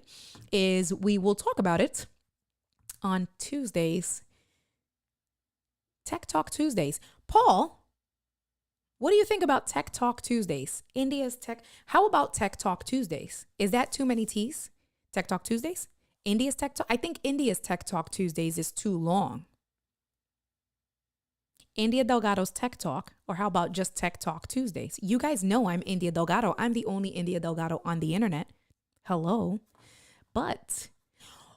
is we will talk about it on Tuesdays. Tech Talk Tuesdays. Paul, what do you think about Tech Talk Tuesdays? India's Tech. How about Tech Talk Tuesdays? Is that too many T's? Tech Talk Tuesdays? India's Tech Talk. I think India's Tech Talk Tuesdays is too long. India Delgado's Tech Talk, or how about just Tech Talk Tuesdays? You guys know I'm India Delgado. I'm the only India Delgado on the internet. Hello. But,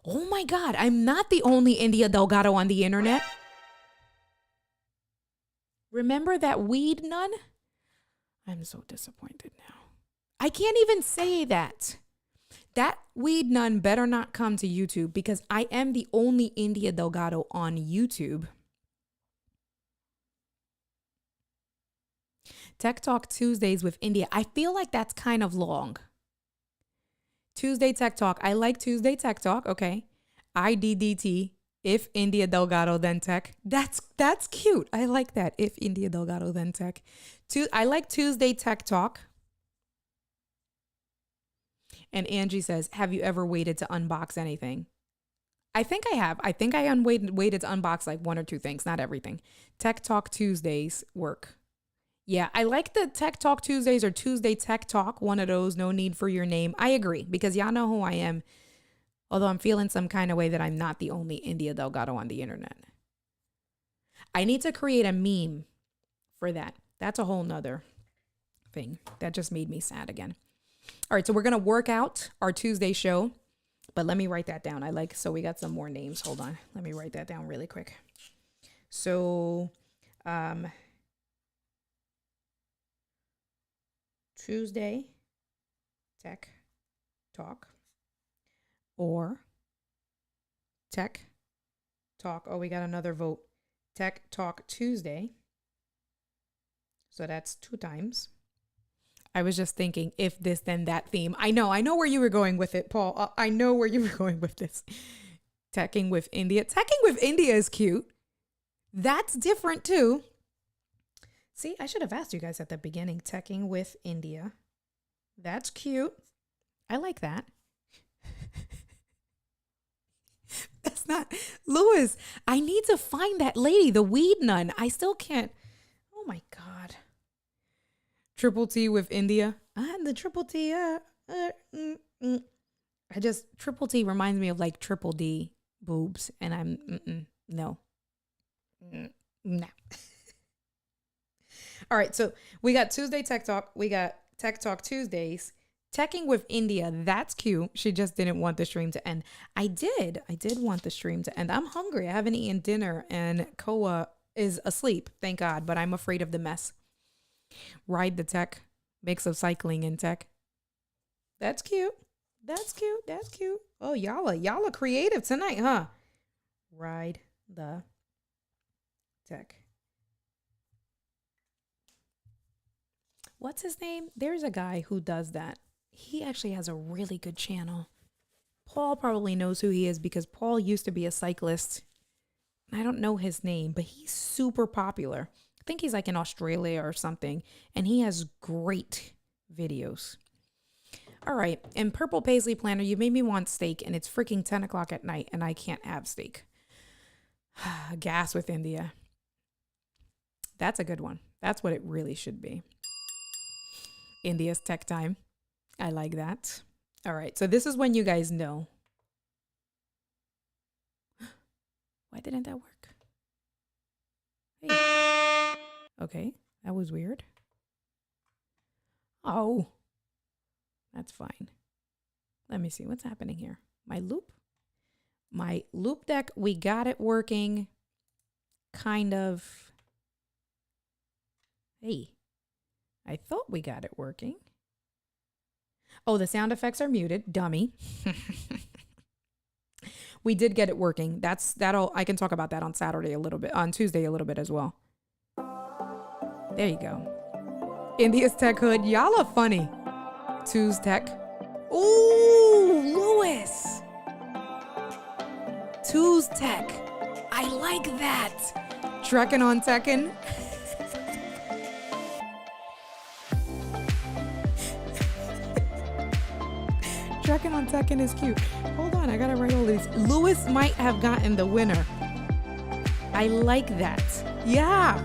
oh my God, I'm not the only India Delgado on the internet. Remember that weed nun? I'm so disappointed now. I can't even say that. That weed nun better not come to YouTube because I am the only India Delgado on YouTube. Tech Talk Tuesdays with India. I feel like that's kind of long. Tuesday Tech Talk. I like Tuesday Tech Talk. Okay. IDDT. If India Delgado, then Tech. That's cute. I like that. If India Delgado, then Tech. I like Tuesday Tech Talk. And Angie says, have you ever waited to unbox anything? I think I have. I think I waited to unbox like one or two things, not everything. Tech Talk Tuesdays work. Yeah, I like the Tech Talk Tuesdays or Tuesday Tech Talk. One of those, no need for your name. I agree because y'all know who I am. Although I'm feeling some kind of way that I'm not the only India Delgado on the internet. I need to create a meme for that. That's a whole nother thing. That just made me sad again. All right, so we're going to work out our Tuesday show. But let me write that down. So we got some more names. Hold on. Let me write that down really quick. So, Tuesday Tech Talk or Tech Talk. Oh, we got another vote. Tech Talk Tuesday. So that's 2 times. I was just thinking if this, then that theme. I know where you were going with it, Paul. I know where you were going with this. Teching with India. Teching with India is cute. That's different too. See, I should have asked you guys at the beginning. Teching with India. That's cute. I like that. That's not Lewis. I need to find that lady, the weed nun. I still can't. Oh my God. Triple T with India. The triple T. Triple T reminds me of like Triple D boobs. And I'm, no. No. All right. So we got Tuesday Tech Talk. We got Tech Talk Tuesdays. Teching with India. That's cute. She just didn't want the stream to end. I did want the stream to end. I'm hungry. I haven't eaten dinner and Koa is asleep. Thank God. But I'm afraid of the mess. Ride the tech. Mix of cycling and tech. That's cute. That's cute. That's cute. Oh, y'all are creative tonight, huh? Ride the tech. What's his name? There's a guy who does that. He actually has a really good channel. Paul probably knows who he is because Paul used to be a cyclist. I don't know his name, but he's super popular. I think he's like in Australia or something. And he has great videos. All right. And Purple Paisley Planner, you made me want steak and it's freaking 10 o'clock at night and I can't have steak. Gas with India. That's a good one. That's what it really should be. India's tech time. I like that. All right. So this is when you guys know. Why didn't that work? Hey. Okay. That was weird. Oh. That's fine. Let me see what's happening here. My loop deck, we got it working. Kind of. Hey, I thought we got it working. Oh, the sound effects are muted. Dummy. We did get it working. That'll, I can talk about that on Saturday a little bit, on Tuesday a little bit as well. There you go. India's Tech Hood. Y'all are funny. Tues Tech. Ooh, Lewis. Tues Tech. I like that. Trekking on Tekken. Trekking on Tekken is cute. Hold on, I gotta write all these. Lewis might have gotten the winner. I like that. Yeah.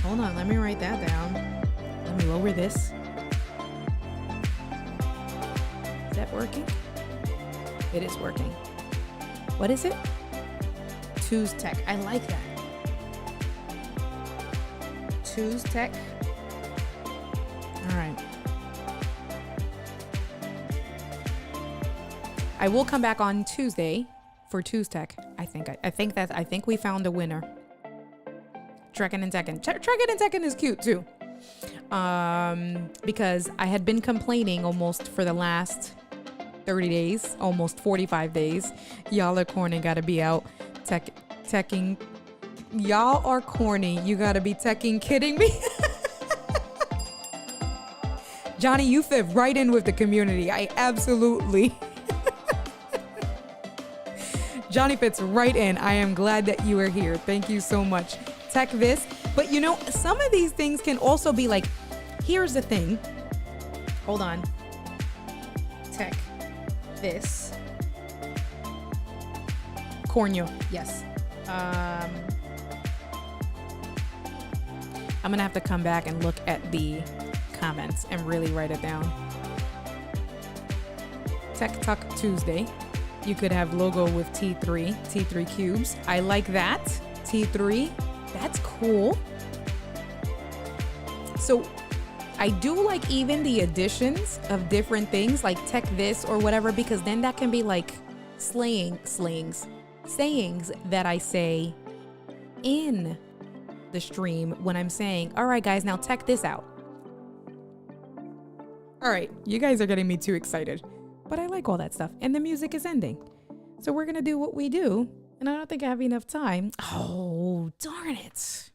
Hold on, let me write that down. Let me lower this. Is that working? It is working. What is it? Tues Tech. I like that. Tues Tech. All right. I will come back on Tuesday for Tues Tech. I think we found a winner. Trekking and Tekken. Trekking and Tekken is cute too. Because I had been complaining almost for the last 30 days, almost 45 days. Y'all are corny, gotta be out teching. Y'all are corny, you gotta be teching kidding me. Johnny, you fit right in with the community. I absolutely. Johnny fits right in. I am glad that you are here. Thank you so much. Tech this. But you know, some of these things can also be like, here's the thing. Hold on. Tech this. Corneo. Yes. I'm going to have to come back and look at the comments and really write it down. Tech Tuck Tuesday. You could have logo with T3 cubes. I like that. T3. That's cool. So I do like even the additions of different things like tech this or whatever, because then that can be like sayings that I say in the stream when I'm saying, all right, guys, now tech this out. All right, you guys are getting me too excited, but I like all that stuff. And the music is ending. So we're going to do what we do. And I don't think I have enough time. Oh, darn it.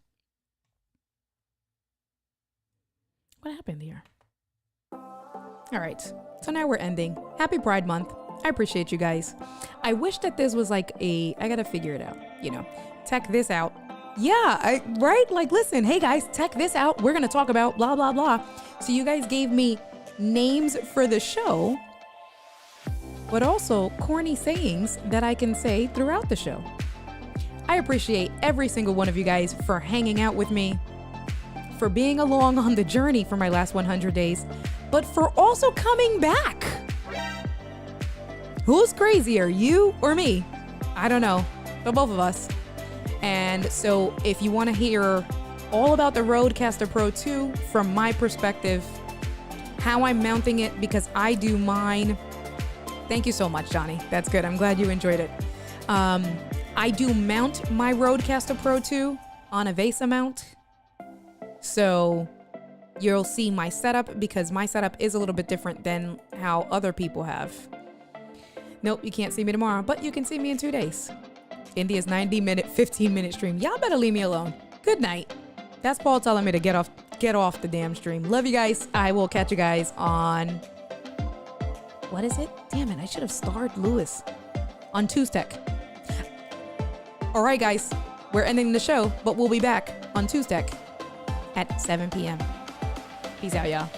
What happened here? All right. So now we're ending. Happy Pride Month. I appreciate you guys. I wish that this was like I got to figure it out. You know, tech this out. Yeah, right? Like, listen, hey guys, tech this out. We're going to talk about blah, blah, blah. So you guys gave me names for the show, but also corny sayings that I can say throughout the show. I appreciate every single one of you guys for hanging out with me, for being along on the journey for my last 100 days, but for also coming back. Who's crazier, you or me? I don't know, but both of us. And so if you want to hear all about the Rodecaster Pro 2 from my perspective, how I'm mounting it, because I do mine. Thank you so much, Johnny. That's good. I'm glad you enjoyed it. I do mount my Rodecaster Pro 2 on a VESA mount. So you'll see my setup, because my setup is a little bit different than how other people have. Nope, you can't see me tomorrow, but you can see me in 2 days. India's 90-minute, 15-minute stream. Y'all better leave me alone. Good night. That's Paul telling me to get off the damn stream. Love you guys. I will catch you guys on... What is it? Damn it, I should have starred Lewis. On Tuesday. All right, guys. We're ending the show, but we'll be back on Tuesday at 7 p.m. Peace out, y'all.